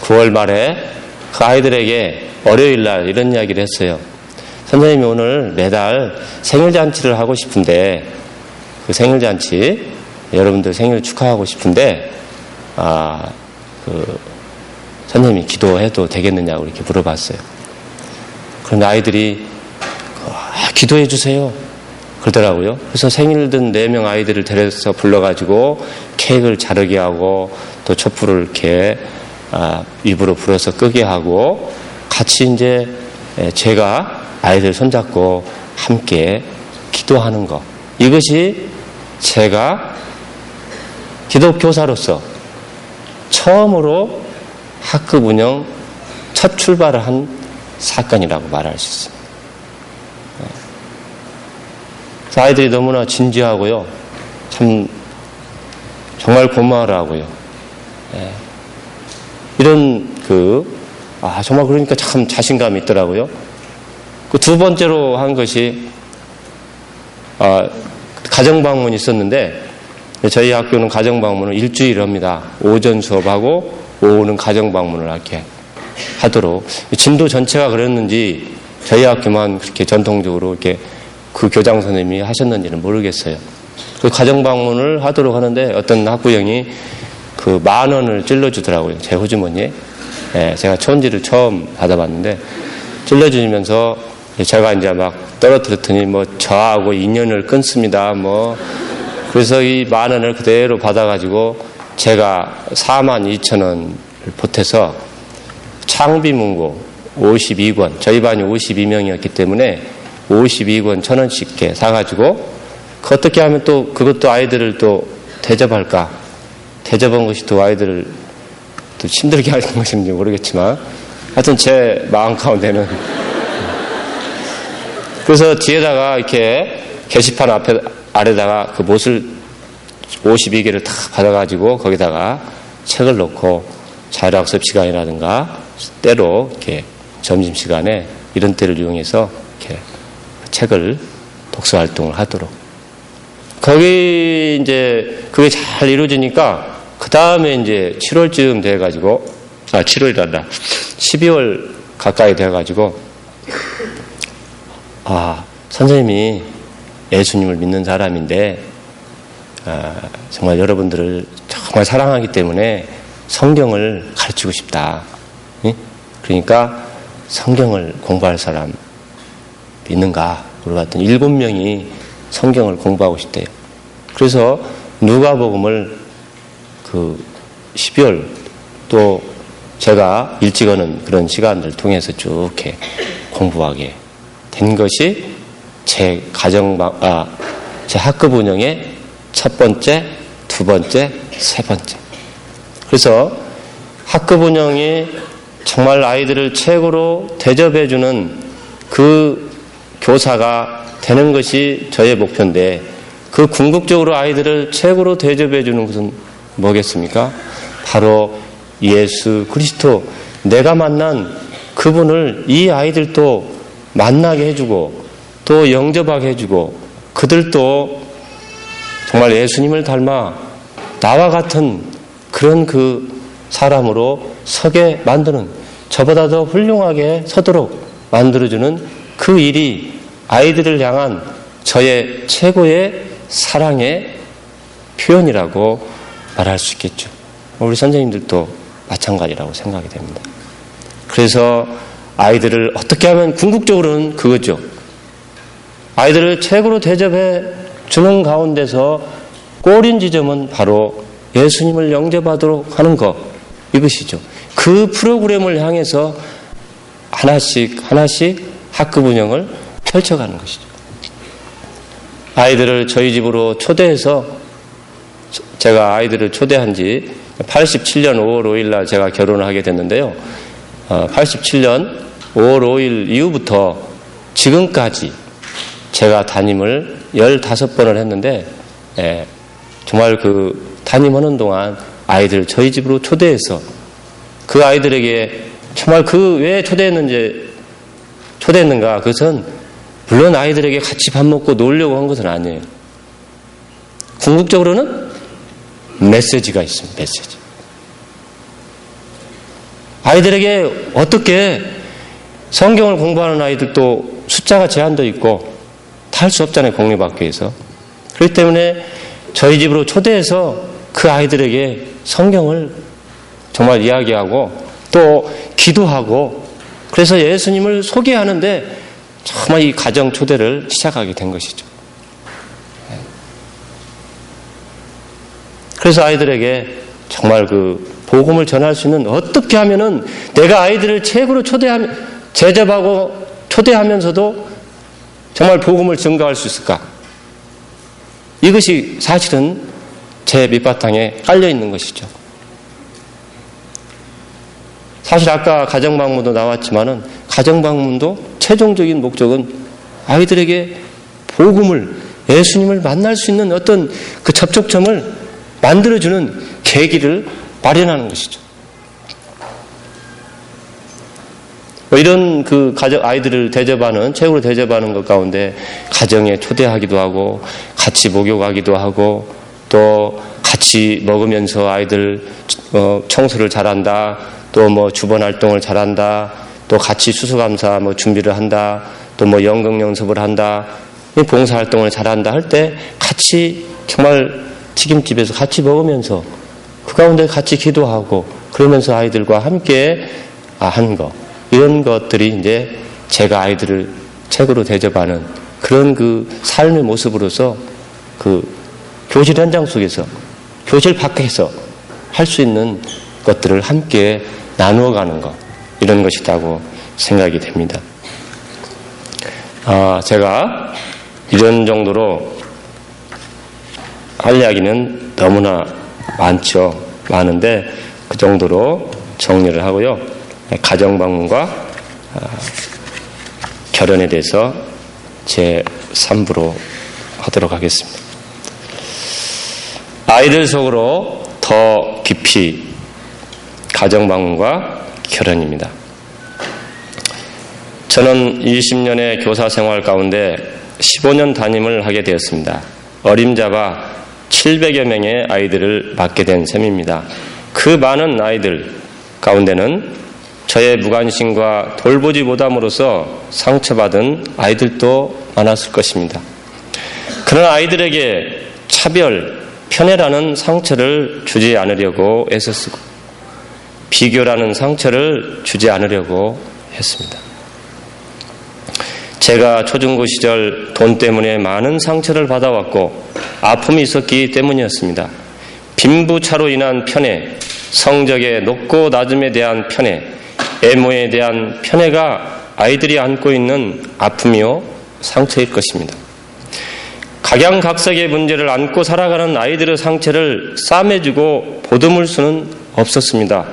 9월 말에 그 아이들에게 월요일 날 이런 이야기를 했어요. 선생님이 오늘 매달 생일잔치를 하고 싶은데 그 생일잔치 여러분들 생일 축하하고 싶은데 선생님이 기도해도 되겠느냐고 이렇게 물어봤어요. 그런데 아이들이 기도해 주세요 그러더라고요. 그래서 생일 든 4명 아이들을 데려서 불러가지고 케이크를 자르게 하고 또 촛불을 이렇게 입으로 불어서 끄게 하고 같이 이제 제가 아이들 손잡고 함께 기도하는 것, 이것이 제가 기독교사로서 처음으로 학급 운영 첫 출발을 한 사건이라고 말할 수 있습니다. 아이들이 너무나 진지하고요, 참 정말 고마워하고요. 이런 정말 그러니까 참 자신감이 있더라고요. 그 두 번째로 한 것이 가정방문이 있었는데, 저희 학교는 가정방문을 일주일 합니다. 오전 수업하고 오후는 가정방문을 이렇게 하도록. 진도 전체가 그랬는지 저희 학교만 그렇게 전통적으로 이렇게 그 교장 선생님이 하셨는지는 모르겠어요. 그 가정방문을 하도록 하는데 어떤 학부형이 그 10,000원을 찔러주더라고요. 제 호주머니에. 제가 촌지를 처음 받아봤는데 찔러주면서 제가 이제 막 떨어뜨렸더니 저하고 인연을 끊습니다. 그래서 이 10,000원을 그대로 받아가지고 제가 42,000원을 보태서 창비문고 52권, 저희 반이 52명이었기 때문에 52권 1,000원씩 이렇게 사가지고 어떻게 하면 또 그것도 아이들을 또 대접할까? 대접한 것이 또 아이들을 또 힘들게 하는 것인지 모르겠지만 하여튼 제 마음 가운데는 그래서 뒤에다가 이렇게 게시판 아래다가 그 못을 52개를 다 받아가지고 거기다가 책을 놓고 자율학습 시간이라든가 때로 이렇게 점심시간에 이런 때를 이용해서 이렇게 책을 독서 활동을 하도록. 거기 이제 그게 잘 이루어지니까 그 다음에 이제 7월쯤 돼가지고 7월이란다. 12월 가까이 돼가지고 선생님이 예수님을 믿는 사람인데 정말 여러분들을 정말 사랑하기 때문에 성경을 가르치고 싶다. 그러니까 성경을 공부할 사람 있는가 물어봤더니 7명이 성경을 공부하고 싶대요. 그래서 누가복음을 그 12월 또 제가 일찍 오는 그런 시간들을 통해서 쭉 이렇게 공부하게 된 것이 제 제 학급 운영의 첫 번째, 두 번째, 세 번째. 그래서 학급 운영이 정말 아이들을 최고로 대접해주는 그 교사가 되는 것이 저의 목표인데, 그 궁극적으로 아이들을 최고로 대접해주는 것은 뭐겠습니까? 바로 예수 그리스도, 내가 만난 그분을 이 아이들도 만나게 해주고 또 영접하게 해주고 그들도 정말 예수님을 닮아 나와 같은 그런 그 사람으로 서게 만드는, 저보다 더 훌륭하게 서도록 만들어주는 그 일이 아이들을 향한 저의 최고의 사랑의 표현이라고 말할 수 있겠죠. 우리 선생님들도 마찬가지라고 생각이 됩니다. 그래서 아이들을 어떻게 하면 궁극적으로는 그거죠. 아이들을 최고로 대접해 주는 가운데서 꼬린 지점은 바로 예수님을 영접하도록 하는 것, 이것이죠. 그 프로그램을 향해서 하나씩 학급 운영을 펼쳐가는 것이죠. 아이들을 저희 집으로 초대해서, 제가 아이들을 초대한 지 87년 5월 5일 날 제가 결혼을 하게 됐는데요. 87년 5월 5일 이후부터 지금까지 제가 담임을 15번을 했는데, 정말 그 담임하는 동안 아이들 저희 집으로 초대해서 그 아이들에게 정말 그 왜 초대했는가? 그것은 물론 아이들에게 같이 밥 먹고 놀려고 한 것은 아니에요. 궁극적으로는 메시지가 있습니다. 메시지. 아이들에게 어떻게 성경을 공부하는 아이들도 숫자가 제한도 있고 다 할 수 없잖아요. 공립학교에서. 그렇기 때문에 저희 집으로 초대해서 그 아이들에게 성경을 정말 이야기하고 또 기도하고 그래서 예수님을 소개하는데 정말 이 가정 초대를 시작하게 된 것이죠. 그래서 아이들에게 정말 그 복음을 전할 수 있는 어떻게 하면은 내가 아이들을 책으로 제접하고 초대하면서도 정말 복음을 증거할 수 있을까? 이것이 사실은 제 밑바탕에 깔려 있는 것이죠. 사실 아까 가정방문도 나왔지만은 가정방문도 최종적인 목적은 아이들에게 복음을, 예수님을 만날 수 있는 어떤 그 접촉점을 만들어주는 계기를 마련하는 것이죠. 이런 그 가정, 아이들을 책으로 대접하는 것 가운데 가정에 초대하기도 하고 같이 목욕하기도 하고 또 같이 먹으면서 아이들 청소를 잘한다. 또 뭐 주번 활동을 잘한다. 또 같이 수수감사 준비를 한다. 또 연극 연습을 한다. 봉사 활동을 잘한다 할 때 같이 정말 튀김집에서 같이 먹으면서 그 가운데 같이 기도하고 그러면서 아이들과 함께 하는 것. 이런 것들이 이제 제가 아이들을 책으로 대접하는 그런 그 삶의 모습으로서 그 교실 현장 속에서 교실 밖에서 할 수 있는 것들을 함께 나누어가는 것, 이런 것이라고 생각이 됩니다. 제가 이런 정도로 할 이야기는 너무나 많은데 그 정도로 정리를 하고요. 가정방문과 결혼에 대해서 제 3부로 하도록 하겠습니다. 아이들 속으로 더 깊이 가정방문과 결혼입니다. 저는 20년의 교사 생활 가운데 15년 담임을 하게 되었습니다. 어림잡아 700여 명의 아이들을 맡게 된 셈입니다. 그 많은 아이들 가운데는 저의 무관심과 돌보지 못함으로써 상처받은 아이들도 많았을 것입니다. 그러나 아이들에게 차별, 편애라는 상처를 주지 않으려고 애썼고 비교라는 상처를 주지 않으려고 했습니다. 제가 초중고 시절 돈 때문에 많은 상처를 받아왔고 아픔이 있었기 때문이었습니다. 빈부차로 인한 편애, 성적의 높고 낮음에 대한 편애, 애모에 대한 편애가 아이들이 안고 있는 아픔이요 상처일 것입니다. 각양각색의 문제를 안고 살아가는 아이들의 상처를 싸매주고 보듬을 수는 없었습니다.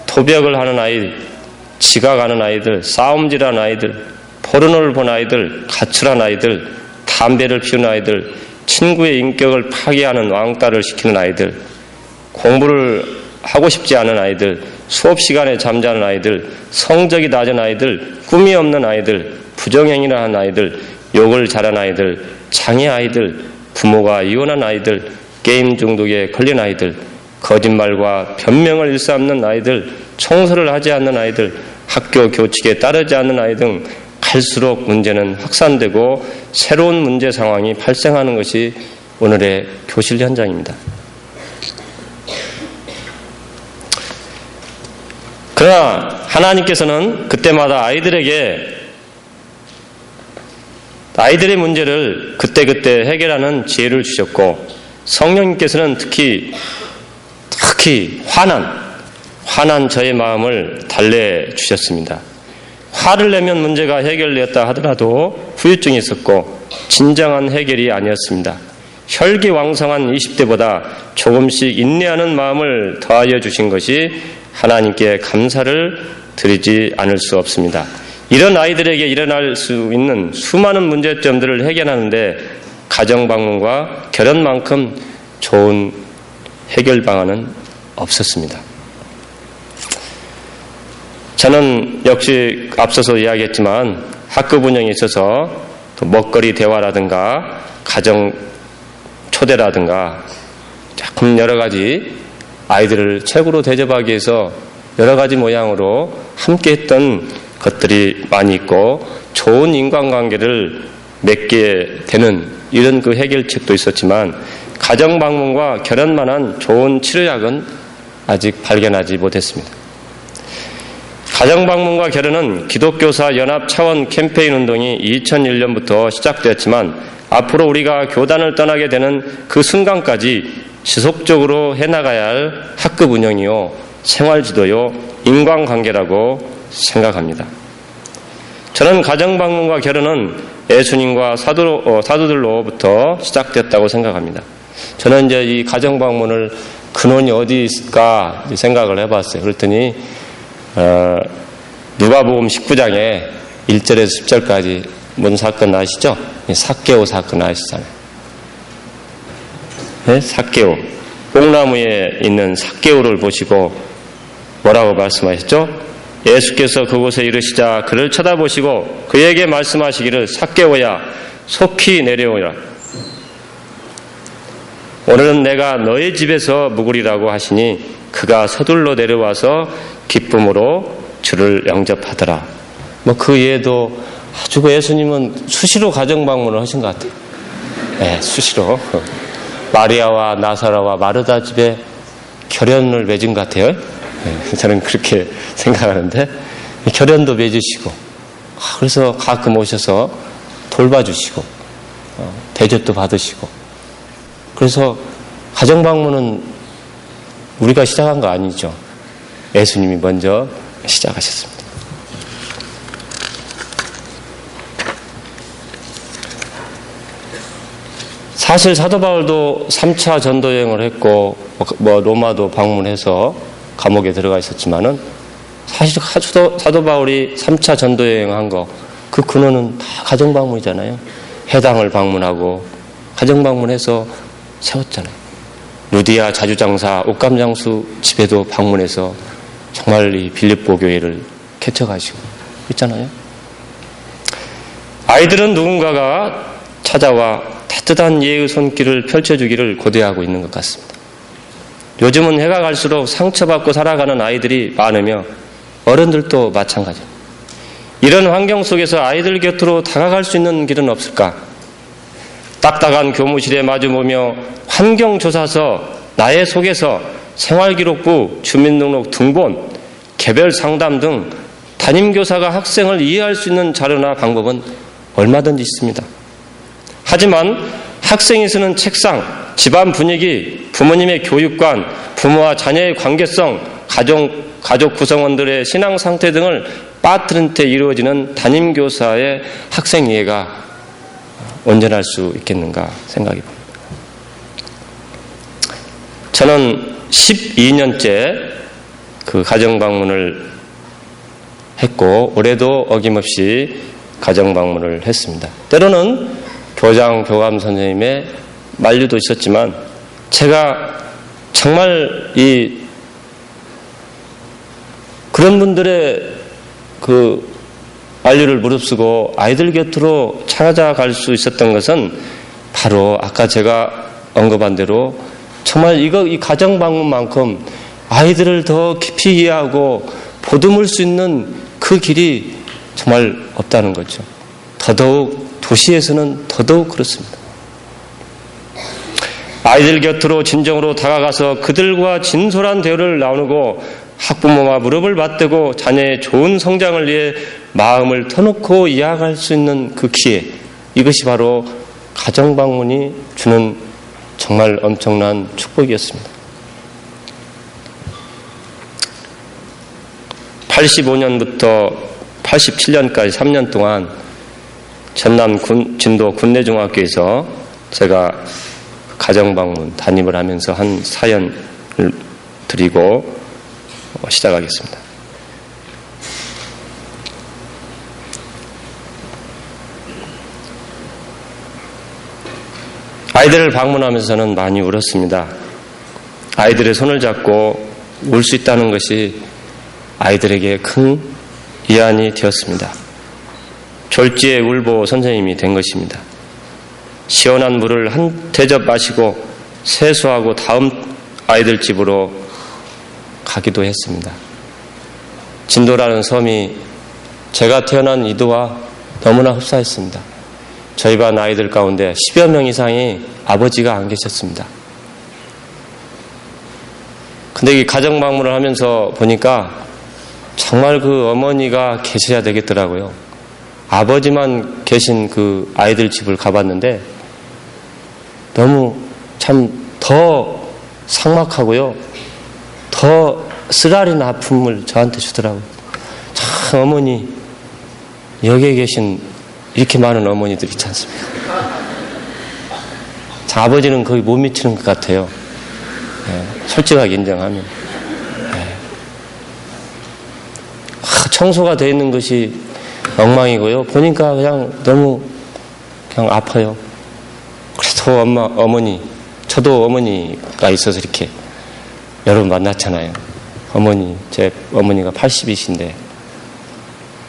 토벽을 하는 아이, 지각하는 아이들, 싸움질하는 아이들, 포르노를 본 아이들, 가출한 아이들, 담배를 피우는 아이들, 친구의 인격을 파괴하는 왕따를 시키는 아이들, 공부를 하고 싶지 않은 아이들, 수업 시간에 잠자는 아이들, 성적이 낮은 아이들, 꿈이 없는 아이들, 부정행위를 하는 아이들, 욕을 잘하는 아이들, 장애 아이들, 부모가 이혼한 아이들, 게임 중독에 걸린 아이들, 거짓말과 변명을 일삼는 아이들, 청소를 하지 않는 아이들, 학교 교칙에 따르지 않는 아이 등 갈수록 문제는 확산되고 새로운 문제 상황이 발생하는 것이 오늘의 교실 현장입니다. 그러나 하나님께서는 그때마다 아이들의 문제를 그때그때 해결하는 지혜를 주셨고 성령님께서는 특히 화난 저의 마음을 달래주셨습니다. 화를 내면 문제가 해결되었다 하더라도 후유증이 있었고 진정한 해결이 아니었습니다. 혈기왕성한 20대보다 조금씩 인내하는 마음을 더하여 주신 것이 하나님께 감사를 드리지 않을 수 없습니다. 이런 아이들에게 일어날 수 있는 수많은 문제점들을 해결하는데 가정방문과 결혼만큼 좋은 해결 방안은 없었습니다. 저는 역시 앞서서 이야기했지만 학급 운영에 있어서 또 먹거리 대화라든가 가정 초대라든가 조금 여러 가지 아이들을 최고로 대접하기 위해서 여러 가지 모양으로 함께 했던 것들이 많이 있고 좋은 인간관계를 맺게 되는 이런 그 해결책도 있었지만 가정방문과 결혼만한 좋은 치료약은 아직 발견하지 못했습니다. 가정방문과 결혼은 기독교사 연합 차원 캠페인 운동이 2001년부터 시작되었지만 앞으로 우리가 교단을 떠나게 되는 그 순간까지 지속적으로 해나가야 할 학급 운영이요, 생활지도요, 인간관계라고 생각합니다. 저는 가정방문과 결혼은 예수님과 사도들로부터 시작됐다고 생각합니다. 저는 이제 이 가정방문을 근원이 어디 있을까 생각을 해봤어요. 그랬더니 누가복음 19장에 1절에서 10절까지 뭔 사건 아시죠? 삭개오 사건 아시잖아요. 네? 삭개오. 뽕나무에 있는 삭개오를 보시고 뭐라고 말씀하셨죠? 예수께서 그곳에 이르시자 그를 쳐다보시고 그에게 말씀하시기를 삭개오야 속히 내려오라. 오늘은 내가 너의 집에서 묵으리라고 하시니 그가 서둘러 내려와서 기쁨으로 주를 영접하더라. 그 외에도 아주 예수님은 수시로 가정방문을 하신 것 같아요. 네, 수시로. 마리아와 나사로와 마르다 집에 결연을 맺은 것 같아요. 네, 저는 그렇게 생각하는데 결연도 맺으시고 그래서 가끔 오셔서 돌봐주시고 대접도 받으시고 그래서 가정방문은 우리가 시작한 거 아니죠. 예수님이 먼저 시작하셨습니다. 사실 사도 바울도 3차 전도 여행을 했고 로마도 방문해서 감옥에 들어가 있었지만은 사실 사도 바울이 3차 전도 여행한 거 그 근원은 다 가정 방문이잖아요. 해당을 방문하고 가정 방문해서 세웠잖아요. 루디아 자주장사 옥감장수 집에도 방문해서 정말 이 빌립보 교회를 개척하시고 있잖아요. 아이들은 누군가가 찾아와 따뜻한 예의 손길을 펼쳐주기를 고대하고 있는 것 같습니다. 요즘은 해가 갈수록 상처받고 살아가는 아이들이 많으며 어른들도 마찬가지입니다. 이런 환경 속에서 아이들 곁으로 다가갈 수 있는 길은 없을까? 딱딱한 교무실에 마주보며 환경조사서, 나의 속에서, 생활기록부, 주민등록 등본, 개별 상담 등 담임교사가 학생을 이해할 수 있는 자료나 방법은 얼마든지 있습니다. 하지만 학생이 쓰는 책상, 집안 분위기, 부모님의 교육관, 부모와 자녀의 관계성, 가족 구성원들의 신앙 상태 등을 빠뜨린 채 이루어지는 담임교사의 학생 이해가 온전할 수 있겠는가 생각이 듭니다. 저는 12년째 그 가정방문을 했고 올해도 어김없이 가정방문을 했습니다. 때로는 교장, 교감 선생님의 만류도 있었지만 제가 정말 그런 분들의 그 만류를 무릅쓰고 아이들 곁으로 찾아갈 수 있었던 것은 바로 아까 제가 언급한 대로 정말 이 가정방문만큼 아이들을 더 깊이 이해하고 보듬을 수 있는 그 길이 정말 없다는 거죠. 더더욱 도시에서는 더더욱 그렇습니다. 아이들 곁으로 진정으로 다가가서 그들과 진솔한 대화를 나누고 학부모와 무릎을 맞대고 자녀의 좋은 성장을 위해 마음을 터놓고 이야기할 수 있는 그 기회, 이것이 바로 가정방문이 주는 정말 엄청난 축복이었습니다. 85년부터 87년까지 3년 동안 전남 진도 군내중학교에서 제가 가정방문 담임을 하면서 한 사연을 드리고 시작하겠습니다. 아이들을 방문하면서 저는 많이 울었습니다. 아이들의 손을 잡고 울 수 있다는 것이 아이들에게 큰 위안이 되었습니다. 졸지의 울보 선생님이 된 것입니다. 시원한 물을 한 대접 마시고 세수하고 다음 아이들 집으로 가기도 했습니다. 진도라는 섬이 제가 태어난 이도와 너무나 흡사했습니다. 저희 반 아이들 가운데 10여 명 이상이 아버지가 안 계셨습니다. 근데 이 가정방문을 하면서 보니까 정말 그 어머니가 계셔야 되겠더라고요. 아버지만 계신 그 아이들 집을 가봤는데 너무 참 더 삭막하고요. 더 쓰라린 아픔을 저한테 주더라고요. 참 어머니, 여기에 계신 이렇게 많은 어머니들 있지 않습니까? 참 아버지는 거의 못 미치는 것 같아요. 솔직하게 인정하면. 청소가 되어 있는 것이 엉망이고요. 보니까 그냥 너무 그냥 아파요. 그래도 어머니, 저도 어머니가 있어서 이렇게 여러분 만났잖아요. 어머니, 제 어머니가 80이신데,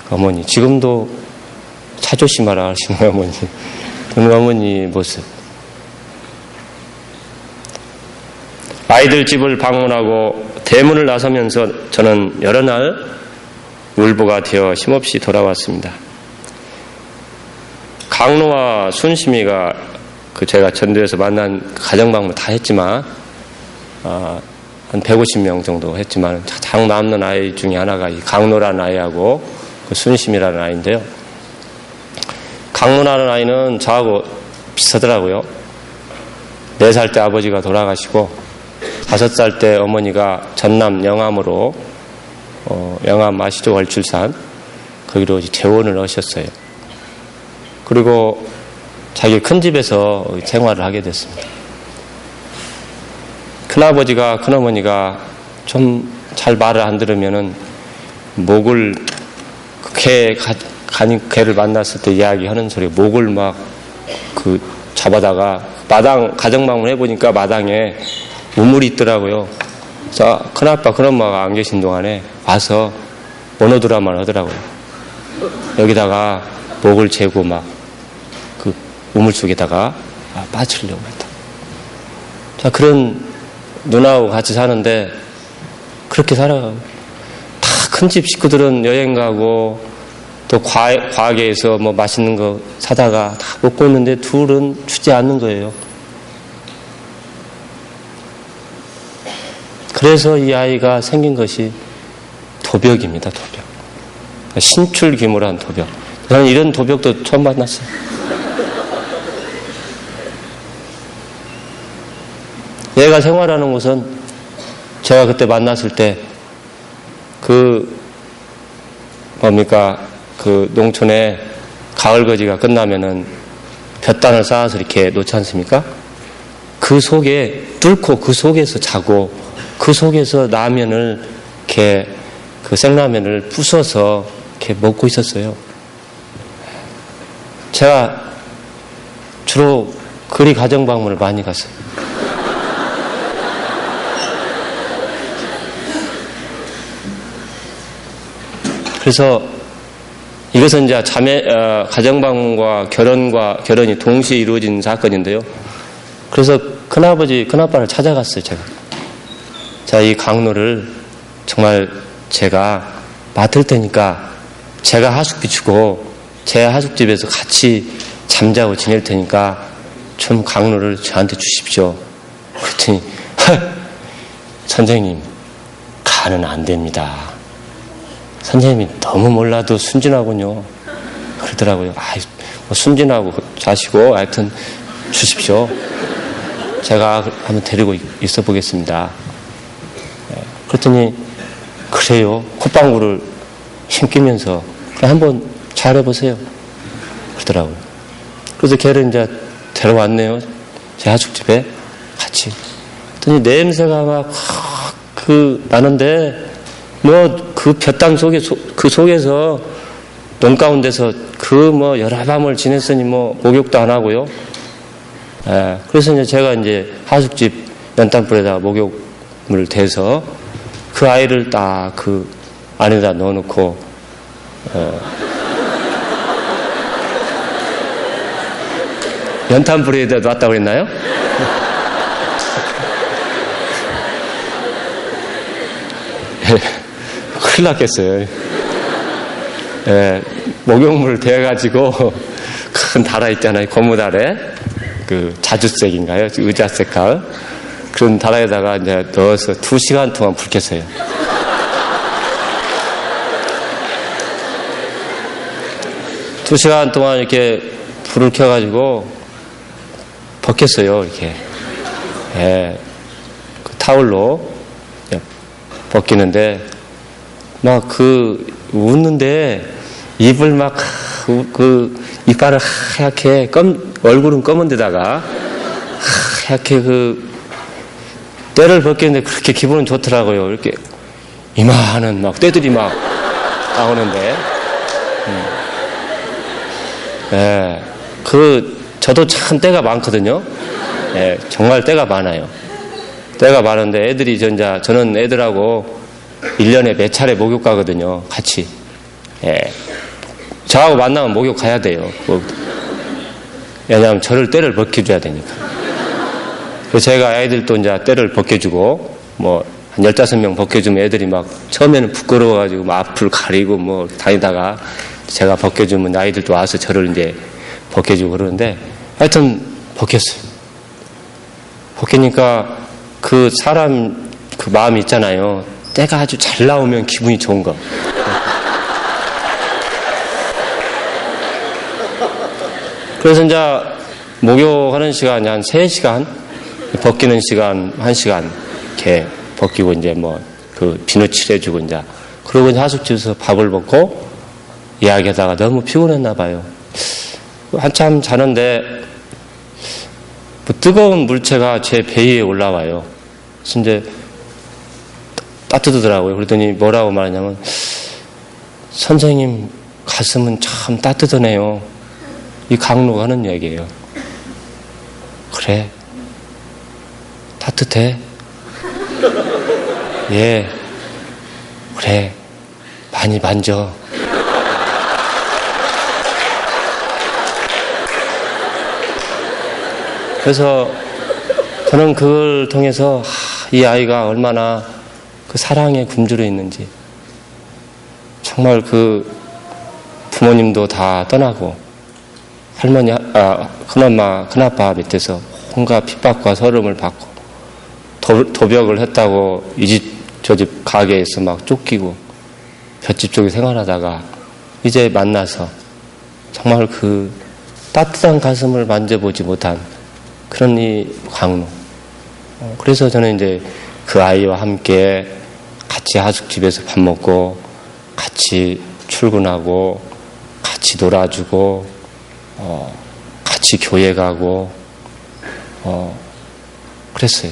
어머니, 지금도 자존심하라 하시는 어머니, 그런 어머니 모습. 아이들 집을 방문하고 대문을 나서면서 저는 여러 날 울보가 되어 힘없이 돌아왔습니다. 강로와 순심이가 제가 전도에서 만난 가정방문 다 했지만 한 150명 정도 했지만 가장 남는 아이 중에 하나가 이 강로라는 아이하고 그 순심이라는 아이인데요. 강로라는 아이는 저하고 비슷하더라고요. 4살 때 아버지가 돌아가시고 5살 때 어머니가 전남 영암으로 영암 아시죠? 월출산 거기로 재혼을 하셨어요. 그리고 자기 큰 집에서 생활을 하게 됐습니다. 큰아버지가 큰어머니가 좀 잘 말을 안 들으면은 목을 개를 만났을 때 이야기하는 소리 목을 막 잡아다가 마당 가정방문 해보니까 마당에 우물이 있더라고요. 그래서 큰아빠 큰엄마가 안 계신 동안에 와서 모노드라마를 하더라고요. 여기다가 목을 재고 막 그 우물 속에다가 빠지려고 했다. 자, 그런 누나하고 같이 사는데 그렇게 살아가고 다 큰 집 식구들은 여행 가고 또 과학에서 뭐 맛있는 거 사다가 다 먹고 있는데 둘은 주지 않는 거예요. 그래서 이 아이가 생긴 것이 도벽입니다. 도벽. 신출귀몰한 도벽. 저는 이런 도벽도 처음 만났어요. 얘가 생활하는 곳은 제가 그때 만났을 때 농촌에 가을거지가 끝나면은 볕단을 쌓아서 이렇게 놓지 않습니까? 그 속에 뚫고 그 속에서 자고 그 속에서 라면을 이렇게 그 생라면을 부숴서 이렇게 먹고 있었어요. 제가 주로 그리 가정방문을 많이 갔어요. 그래서 이것은 이제 가정방문과 결혼이 동시에 이루어진 사건인데요. 그래서 큰아버지, 큰아빠를 찾아갔어요, 제가. 자, 이 강로를 정말 제가 맡을 테니까 제가 하숙비 주고 제 하숙집에서 같이 잠자고 지낼 테니까 좀 강로를 저한테 주십시오. 그랬더니 선생님, 가는 안 됩니다. 선생님이 너무 몰라도 순진하군요. 그러더라고요. 뭐 순진하고 자시고 하여튼 주십시오. 제가 한번 데리고 있어 보겠습니다. 그랬더니 그래요. 콧방구를 힘끼면서 한번 잘해보세요. 그러더라고요. 그래서 걔를 이제 데려왔네요. 제 하숙집에 같이. 그랬더니 냄새가 막, 나는데, 그 볕땅 속에, 그 속에서, 농 가운데서 여러 밤을 지냈으니 목욕도 안 하고요. 예, 그래서 이제 제가 이제 하숙집 연탄불에다가 목욕물 대서 그 아이를 딱 그 안에다 넣어놓고, 연탄불에다 놨다고 그랬나요? 큰일 났겠어요. 예, 목욕물을 대가지고 큰 다라 있잖아요. 고무다래. 자주색인가요? 의자색 가을. 그런 다라에다가 이제 넣어서 2시간 동안 불 켰어요. 두 시간 동안 이렇게 불을 켜가지고 벗겼어요. 이렇게. 예, 그 타올로 벗기는데, 웃는데, 입을 이빨을 하얗게, 얼굴은 검은 데다가, 하얗게 때를 벗겼는데 그렇게 기분은 좋더라고요. 이렇게, 이만한 때들이 나오는데, 예, 저도 참 때가 많거든요. 예, 정말 때가 많아요. 때가 많은데 저는 애들하고 1년에 몇 차례 목욕 가거든요. 같이. 예. 저하고 만나면 목욕 가야 돼요. 왜냐하면 저를 때를 벗겨줘야 되니까. 그래서 제가 아이들도 이제 때를 벗겨주고, 한 15명 벗겨주면 애들이 처음에는 부끄러워가지고 앞을 가리고 다니다가 제가 벗겨주면 아이들도 와서 저를 이제 벗겨주고 그러는데, 하여튼 벗겼어요. 벗기니까 사람 마음이 있잖아요. 때가 아주 잘 나오면 기분이 좋은 거. 그래서 이제 목욕하는 시간이 한 3시간, 벗기는 시간 1시간 이렇게 벗기고 이제 비누 칠해주고 이제 그러고 이제 하숙집에서 밥을 먹고 이야기하다가 너무 피곤했나 봐요. 한참 자는데 뜨거운 물체가 제 배 위에 올라와요. 그래서 이제 따뜻하더라고요. 그랬더니 뭐라고 말하냐면, 선생님 가슴은 참 따뜻하네요. 이 강로가 하는 얘기예요. 그래? 따뜻해? 예. 그래. 많이 만져. 그래서 저는 그걸 통해서 이 아이가 얼마나 사랑에 굶주려 있는지, 정말 부모님도 다 떠나고 할머니, 큰엄마, 큰아빠 밑에서 온갖 핍박과 서름을 받고 도벽을 했다고 이 집 저 집 가게에서 쫓기고 볏집 쪽에 생활하다가 이제 만나서 정말 따뜻한 가슴을 만져보지 못한 그런 이 강로. 그래서 저는 이제 그 아이와 함께 같이 하숙집에서 밥 먹고 같이 출근하고 같이 놀아주고 같이 교회 가고 그랬어요.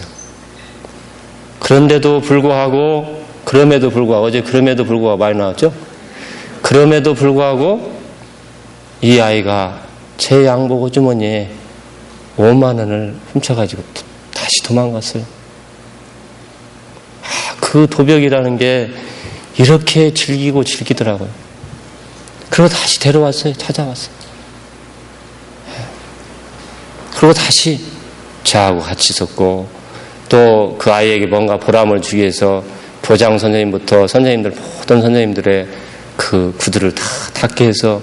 그럼에도 불구하고 어제 그럼에도 불구하고 많이 나왔죠? 그럼에도 불구하고 이 아이가 제 양복 호주머니에 5만 원을 훔쳐가지고 다시 도망갔어요. 그 도벽이라는 게 이렇게 즐기더라고요. 그리고 다시 데려왔어요. 찾아왔어요. 그리고 다시 저하고 같이 있었고, 또 그 아이에게 뭔가 보람을 주기 위해서 교장 선생님부터 모든 선생님들의 그 구두를 다 닦게 해서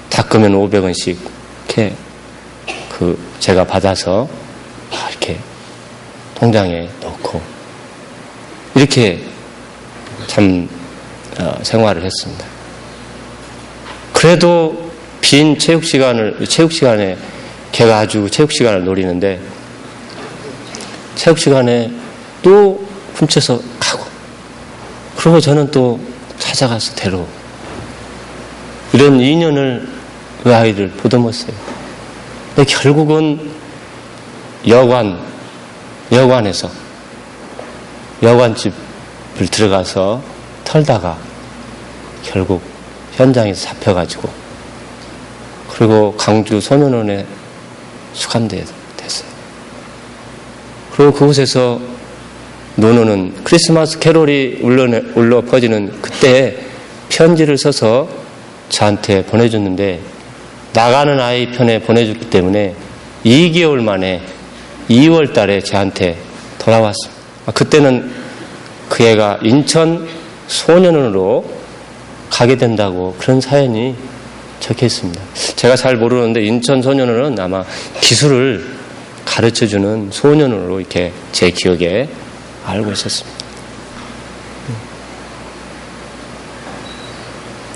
닦으면 500원씩 이렇게 제가 받아서 이렇게 통장에 넣고 이렇게 참 생활을 했습니다. 그래도 빈 체육 시간에 걔가 아주 체육 시간을 노리는데 체육 시간에 또 훔쳐서 가고, 그리고 저는 또 찾아가서 데려오고. 이런 인연을 그 아이를 보듬었어요. 근데 결국은 여관에서 여관집을 들어가서 털다가 결국 현장에서 잡혀가지고 그리고 강주 소년원에 수감됐어요. 그리고 그곳에서 노노는 크리스마스 캐롤이 울려 퍼지는 그때 편지를 써서 저한테 보내줬는데 나가는 아이 편에 보내줬기 때문에 2개월 만에 2월 달에 저한테 돌아왔습니다. 그때는 그 애가 인천 소년원으로 가게 된다고 그런 사연이 적혀 있습니다. 제가 잘 모르는데 인천 소년원은 아마 기술을 가르쳐주는 소년원으로 이렇게 제 기억에 알고 있었습니다.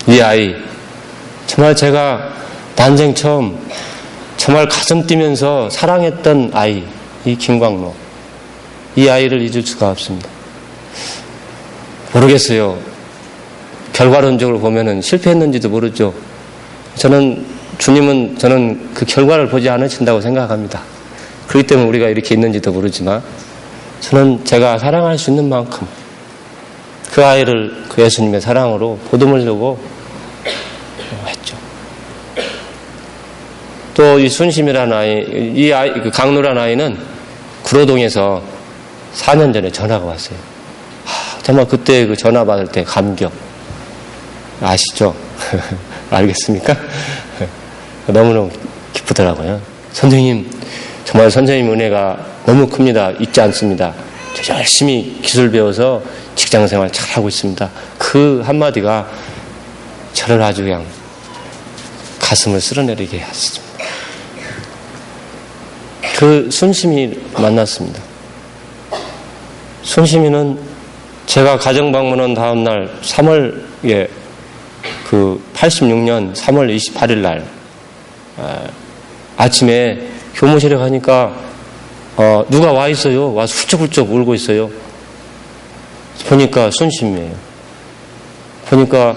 이 아이 정말 제가 난생 처음 정말 가슴 뛰면서 사랑했던 아이, 이 김광로, 이 아이를 잊을 수가 없습니다. 모르겠어요. 결과론적으로 보면은 실패했는지도 모르죠. 주님은 저는 그 결과를 보지 않으신다고 생각합니다. 그렇기 때문에 우리가 이렇게 있는지도 모르지만 저는 제가 사랑할 수 있는 만큼 그 아이를 그 예수님의 사랑으로 보듬으려고 했죠. 또 이 순심이라는 아이, 그 강누라는 아이는 구로동에서 4년 전에 전화가 왔어요. 정말 그때 그 전화 받을 때 감격. 아시죠? 알겠습니까? 너무너무 기쁘더라고요. 선생님, 정말 선생님 은혜가 너무 큽니다. 잊지 않습니다. 저 열심히 기술 배워서 직장생활 잘하고 있습니다. 그 한마디가 저를 아주 그냥 가슴을 쓸어내리게 했습니다. 그 순심이 만났습니다. 순심이는 제가 가정방문한 다음날 3월에 그 86년 3월 28일 날 아침에 교무실에 가니까 누가 와 있어요. 와서 훌쩍훌쩍 울고 있어요. 보니까 순심이에요. 보니까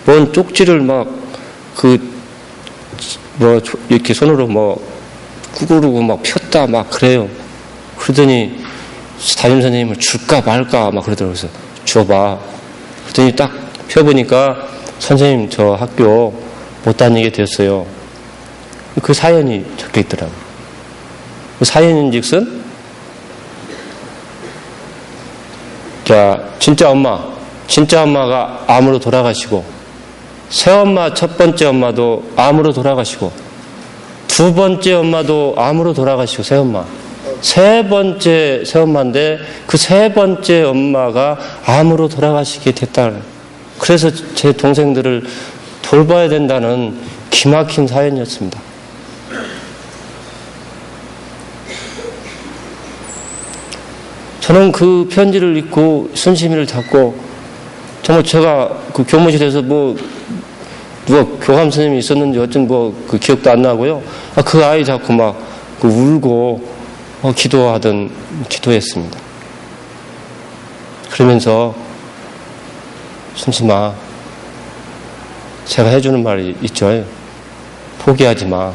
뭔 쪽지를 이렇게 손으로 구구르고 폈다 그래요. 그러더니 담임 선생님을 줄까 말까 그러더라고요. 그래서 줘봐. 그랬더니 딱 펴보니까 선생님 저 학교 못 다니게 됐어요. 그 사연이 적혀 있더라고요. 그 사연인즉슨 진짜 엄마가 암으로 돌아가시고 새엄마 첫 번째 엄마도 암으로 돌아가시고 두 번째 엄마도 암으로 돌아가시고 새엄마 세 번째 새엄마인데 그 세 번째 엄마가 암으로 돌아가시게 됐다. 그래서 제 동생들을 돌봐야 된다는 기막힌 사연이었습니다. 저는 그 편지를 읽고 순심이를 잡고 정말 제가 그 교무실에서 누가 교감 선생님이 있었는지 어쩐 그 기억도 안 나고요. 그 아이 잡고 울고 기도했습니다. 그러면서 순심아, 제가 해주는 말이 있죠. 포기하지 마.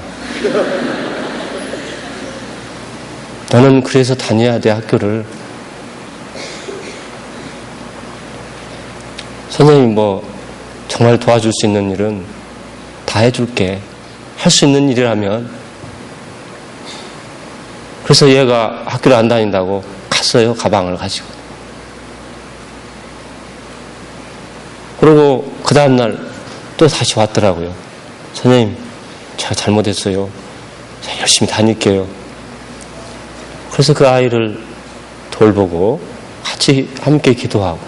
너는 그래서 다녀야 돼, 학교를. 선생님 정말 도와줄 수 있는 일은 다 해줄게. 할 수 있는 일이라면. 그래서 얘가 학교를 안 다닌다고 갔어요. 가방을 가지고. 그리고 그 다음날 또 다시 왔더라고요. 선생님, 제가 잘못했어요. 제가 열심히 다닐게요. 그래서 그 아이를 돌보고 같이 함께 기도하고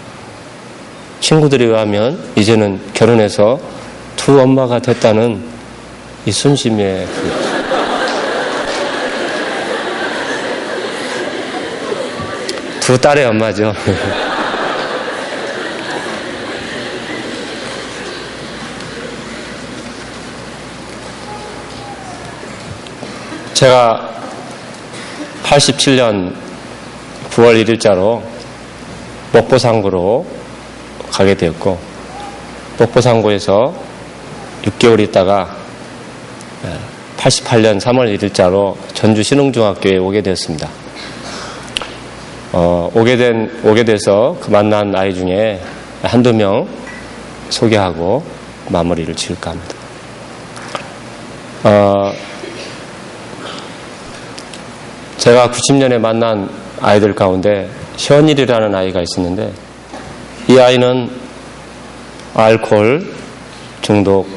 친구들에 의하면 이제는 결혼해서 두 엄마가 됐다는 이 순심의 두 딸의 엄마죠. 제가 87년 9월 1일자로 목포상구로 가게 되었고 목포상구에서 6개월 있다가 88년 3월 1일자로 전주 신흥중학교에 오게 되었습니다. 오게 돼서 그 만난 아이 중에 한두 명 소개하고 마무리를 지을까 합니다. 제가 90년에 만난 아이들 가운데 현일이라는 아이가 있었는데, 이 아이는 알코올 중독자인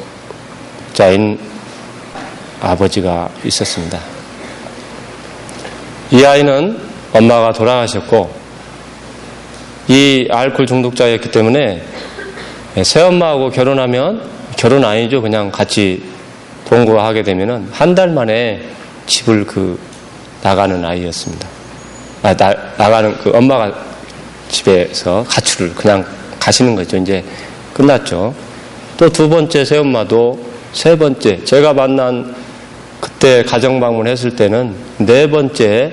아버지가 있었습니다. 이 아이는 엄마가 돌아가셨고, 이 알코올 중독자였기 때문에 새엄마하고 결혼하면, 결혼 아니죠, 그냥 같이 동거하게 되면은 한 달 만에 집을 나가는 아이였습니다. 나가는 엄마가 집에서 가출을 그냥 가시는 거죠. 이제 끝났죠. 또 두 번째 새엄마도, 세 번째 제가 만난 그때 가정 방문했을 때는 네 번째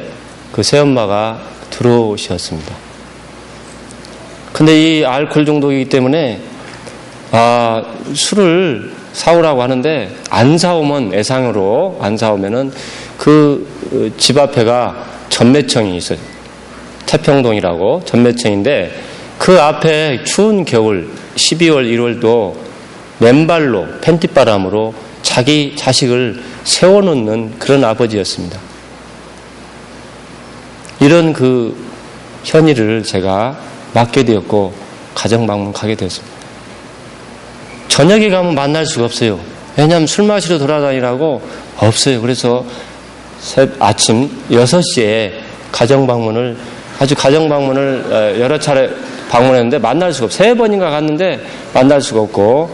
그 새엄마가 들어오셨습니다. 근데 이 알코올 중독이기 때문에 술을 사오라고 하는데, 안 사오면 애상으로 안 사오면은 그 집 앞에가 전매청이 있어요. 태평동이라고 전매청인데, 그 앞에 추운 겨울 12월 1월도 맨발로 팬티바람으로 자기 자식을 세워놓는 그런 아버지였습니다. 이런 현일을 제가 맡게 되었고 가정 방문 가게 되었습니다. 저녁에 가면 만날 수가 없어요. 왜냐하면 술 마시러 돌아다니라고 없어요. 그래서 아침 6시에 가정 방문을 여러 차례 방문했는데 만날 수가 없어요. 3번인가 갔는데 만날 수가 없고,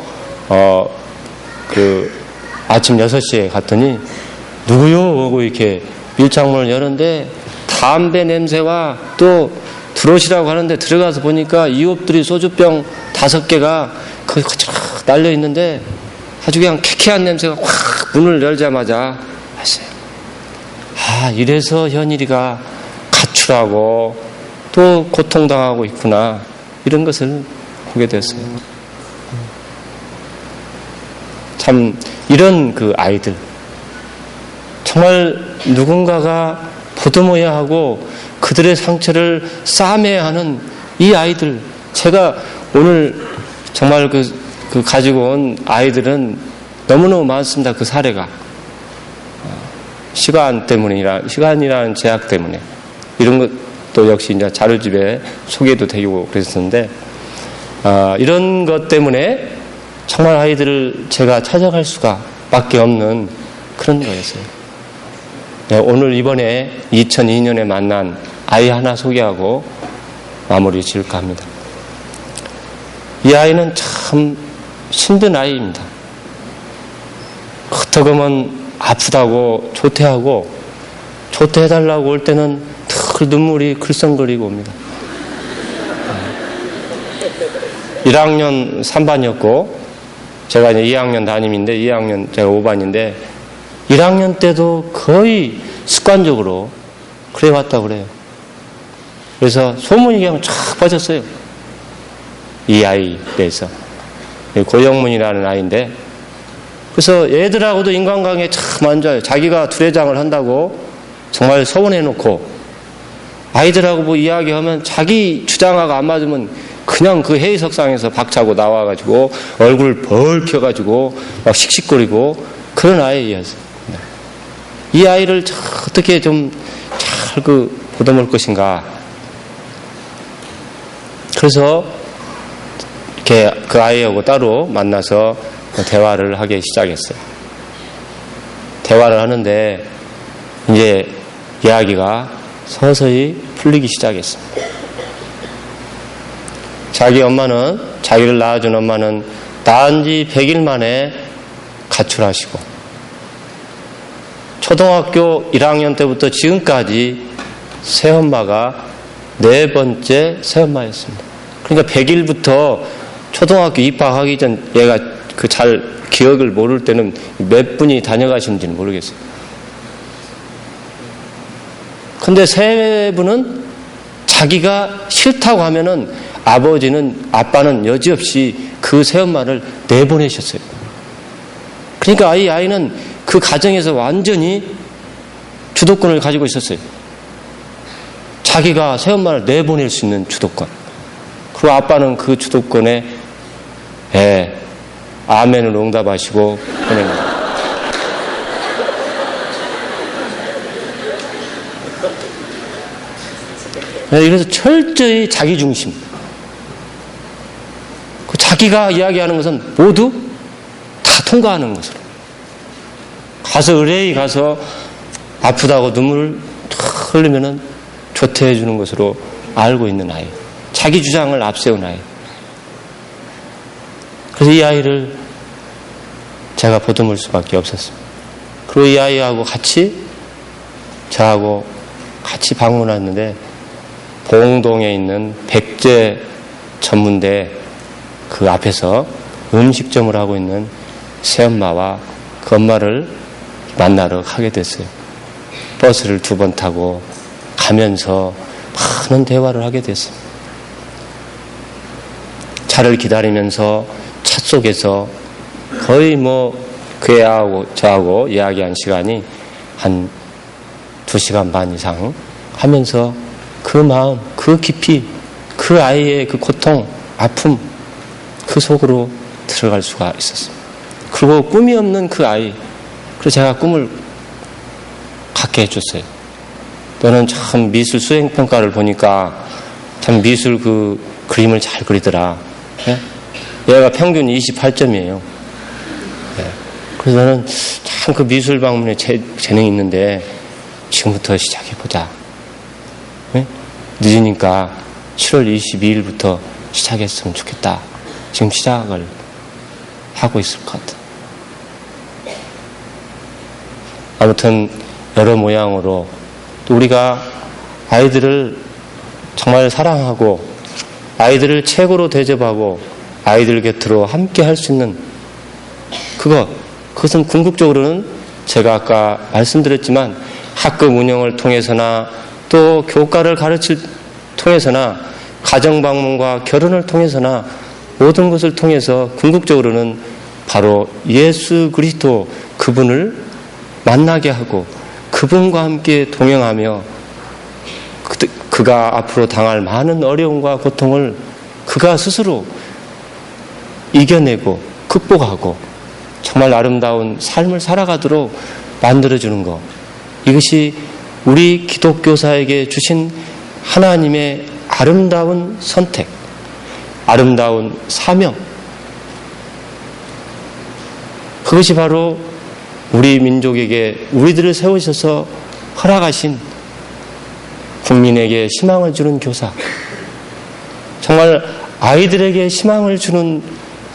아침 6시에 갔더니 누구요? 하고 이렇게 밀창문을 여는데 담배 냄새와 또 들어오시라고 하는데, 들어가서 보니까 이웃들이 소주병 5개가 거기 날려 있는데 아주 그냥 쾌쾌한 냄새가 확 문을 열자마자 왔어요. 이래서 현일이가 가출하고 또 고통당하고 있구나, 이런 것을 보게 되었어요. 참 이런 아이들, 정말 누군가가 보듬어야 하고 그들의 상처를 싸매야 하는 이 아이들, 제가 오늘 정말 가지고 온 아이들은 너무너무 많습니다. 그 사례가. 시간이라는 제약 때문에. 이런 것도 역시 이제 자료집에 소개도 되고 그랬었는데, 이런 것 때문에 정말 아이들을 제가 찾아갈 수가 밖에 없는 그런 거였어요. 오늘 이번에 2002년에 만난 아이 하나 소개하고 마무리 지을까 합니다. 이 아이는 참 힘든 아이입니다. 어떡하면 아프다고 조퇴하고, 조퇴해달라고 올 때는 늘 눈물이 글썽거리고 옵니다. 1학년 3반이었고 제가 이제 2학년 담임인데, 2학년 제가 5반인데 1학년 때도 거의 습관적으로 그래 왔다고 그래요. 그래서 소문이 그냥 쫙 퍼졌어요. 이 아이에 대해서. 고영문이라는 아이인데, 그래서 애들하고도 인간관계 참 안 좋아요. 자기가 두레장을 한다고 정말 서운해놓고, 아이들하고 뭐 이야기하면 자기 주장하고 안 맞으면 그냥 그 회의석상에서 박차고 나와가지고 얼굴 벌켜가지고 막 씩씩거리고 그런 아이였어요. 이 아이를 어떻게 좀 잘 보듬을 것인가. 그래서 이렇게 그 아이하고 따로 만나서 대화를 하기 시작했어요. 대화를 하는데 이제 이야기가 서서히 풀리기 시작했습니다. 자기를 낳아준 엄마는 낳은 지 100일 만에 가출하시고, 초등학교 1학년 때부터 지금까지 새엄마가 4번째 새엄마였습니다. 그러니까 100일부터 초등학교 입학하기 전 얘가 잘 기억을 모를 때는 몇 분이 다녀가시는지는 모르겠어요. 근데 세 분은 자기가 싫다고 하면은 아빠는 여지없이 그 새엄마를 내보내셨어요. 그러니까 이 아이는 그 가정에서 완전히 주도권을 가지고 있었어요. 자기가 새엄마를 내보낼 수 있는 주도권. 그 아빠는 그 주도권에 아멘으로 응답하시고 보냅니다. 그래서 철저히 자기중심. 그 자기가 이야기하는 것은 모두 다 통과하는 것으로. 가서 의뢰에 가서 아프다고 눈물을 탁 흘리면은 조퇴해 주는 것으로 알고 있는 아이. 자기 주장을 앞세운 아이. 그래서 이 아이를 제가 보듬을 수밖에 없었습니다. 그리고 이 아이하고 같이 저하고 같이 방문했는데 봉동에 있는 백제 전문대 그 앞에서 음식점을 하고 있는 새엄마와 그 엄마를 만나러 가게 됐어요. 버스를 2번 타고 가면서 많은 대화를 하게 됐습니다. 차를 기다리면서 차 속에서 거의 그 애하고 저하고 이야기한 시간이 한 2시간 반 이상 하면서 그 마음, 그 깊이, 그 아이의 그 고통, 아픔, 그 속으로 들어갈 수가 있었습니다. 그리고 꿈이 없는 그 아이, 그래서 제가 꿈을 갖게 해줬어요. 너는 참 미술 수행평가를 보니까 참 미술 그 그림을 잘 그리더라. 얘가 평균 28점이에요. 그래서 너는 참 그 미술 방문에 재능이 있는데 지금부터 시작해보자. 늦으니까 7월 22일부터 시작했으면 좋겠다. 지금 시작을 하고 있을 것 같아. 아무튼 여러 모양으로 또 우리가 아이들을 정말 사랑하고 아이들을 최고로 대접하고 아이들 곁으로 함께 할 수 있는 그것은 궁극적으로는 제가 아까 말씀드렸지만 학급 운영을 통해서나 또 교과를 가르칠 통해서나 가정방문과 결혼을 통해서나 모든 것을 통해서 궁극적으로는 바로 예수 그리스도 그분을 만나게 하고 그분과 함께 동행하며 그가 앞으로 당할 많은 어려움과 고통을 그가 스스로 이겨내고 극복하고 정말 아름다운 삶을 살아가도록 만들어주는 것. 이것이 우리 기독교사에게 주신 하나님의 아름다운 선택, 아름다운 사명. 그것이 바로 우리 민족에게 우리들을 세우셔서 허락하신 국민에게 희망을 주는 교사. 정말 아이들에게 희망을 주는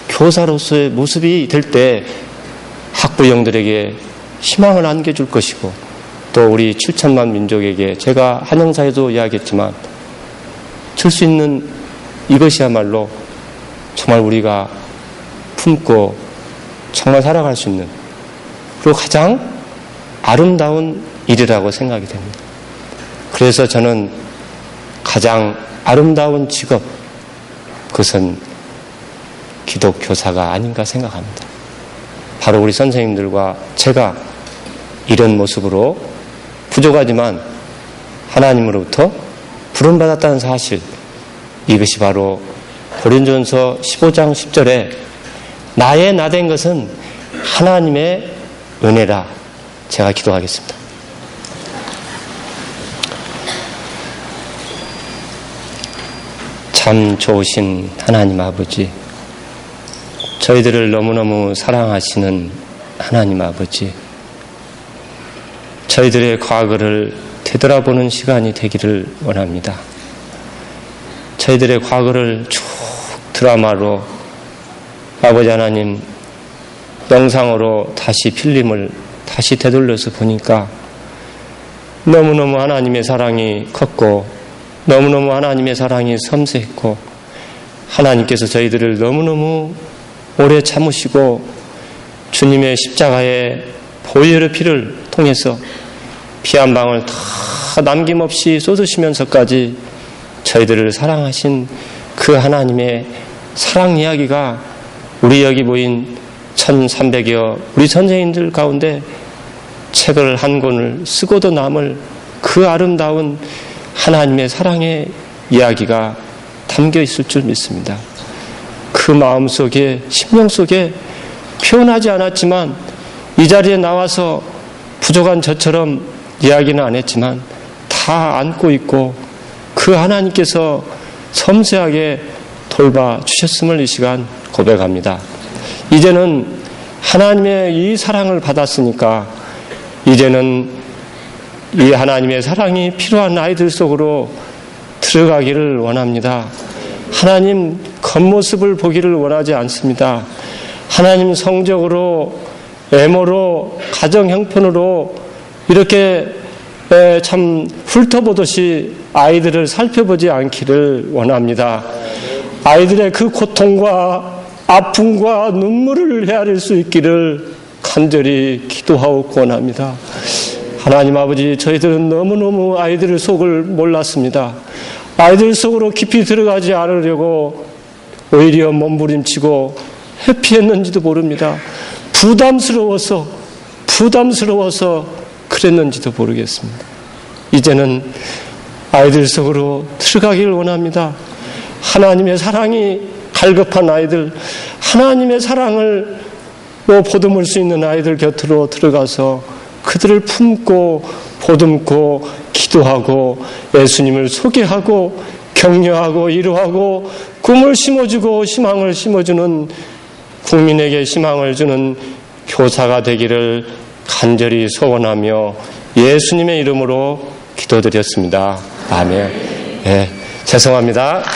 교사로서의 모습이 될 때 학부형들에게 희망을 안겨줄 것이고 또 우리 7천만 민족에게 제가 한영사에도 이야기했지만 줄 수 있는 이것이야말로 정말 우리가 품고 정말 살아갈 수 있는 그리고 가장 아름다운 일이라고 생각이 됩니다. 그래서 저는 가장 아름다운 직업 그것은 기독교사가 아닌가 생각합니다. 바로 우리 선생님들과 제가 이런 모습으로 부족하지만 하나님으로부터 부름받았다는 사실 이것이 바로 고린도전서 15장 10절에 나의 나된 것은 하나님의 은혜라 제가 기도하겠습니다. 참 좋으신 하나님 아버지, 저희들을 너무너무 사랑하시는 하나님 아버지, 저희들의 과거를 되돌아보는 시간이 되기를 원합니다. 저희들의 과거를 쭉 드라마로 아버지 하나님 영상으로 다시 필름을 다시 되돌려서 보니까 너무너무 하나님의 사랑이 컸고 너무너무 하나님의 사랑이 섬세했고 하나님께서 저희들을 너무너무 오래 참으시고 주님의 십자가의 보혈의 피를 통해서 피 한 방울 다 남김없이 쏟으시면서까지 저희들을 사랑하신 그 하나님의 사랑 이야기가 우리 여기 모인 1300여 우리 선생님들 가운데 책을 한 권을 쓰고도 남을 그 아름다운 하나님의 사랑의 이야기가 담겨 있을 줄 믿습니다. 그 마음 속에, 심령 속에 표현하지 않았지만 이 자리에 나와서 부족한 저처럼 이야기는 안 했지만 다 안고 있고 그 하나님께서 섬세하게 돌봐주셨음을 이 시간 고백합니다. 이제는 하나님의 이 사랑을 받았으니까 이제는 이 하나님의 사랑이 필요한 아이들 속으로 들어가기를 원합니다. 하나님 겉모습을 보기를 원하지 않습니다. 하나님 성적으로, 외모로, 가정 형편으로 이렇게 참 훑어보듯이 아이들을 살펴보지 않기를 원합니다. 아이들의 그 고통과 아픔과 눈물을 헤아릴 수 있기를 간절히 기도하고 원합니다. 하나님 아버지, 저희들은 너무너무 아이들의 속을 몰랐습니다. 아이들 속으로 깊이 들어가지 않으려고 오히려 몸부림치고 회피했는지도 모릅니다. 부담스러워서 그랬는지도 모르겠습니다. 이제는 아이들 속으로 들어가기를 원합니다. 하나님의 사랑이 갈급한 아이들, 하나님의 사랑을 보듬을 수 있는 아이들 곁으로 들어가서 그들을 품고 보듬고 기도하고 예수님을 소개하고 격려하고 위로하고 꿈을 심어주고 희망을 심어주는, 국민에게 희망을 주는 교사가 되기를 간절히 소원하며 예수님의 이름으로 기도드렸습니다. 아멘. 네, 죄송합니다.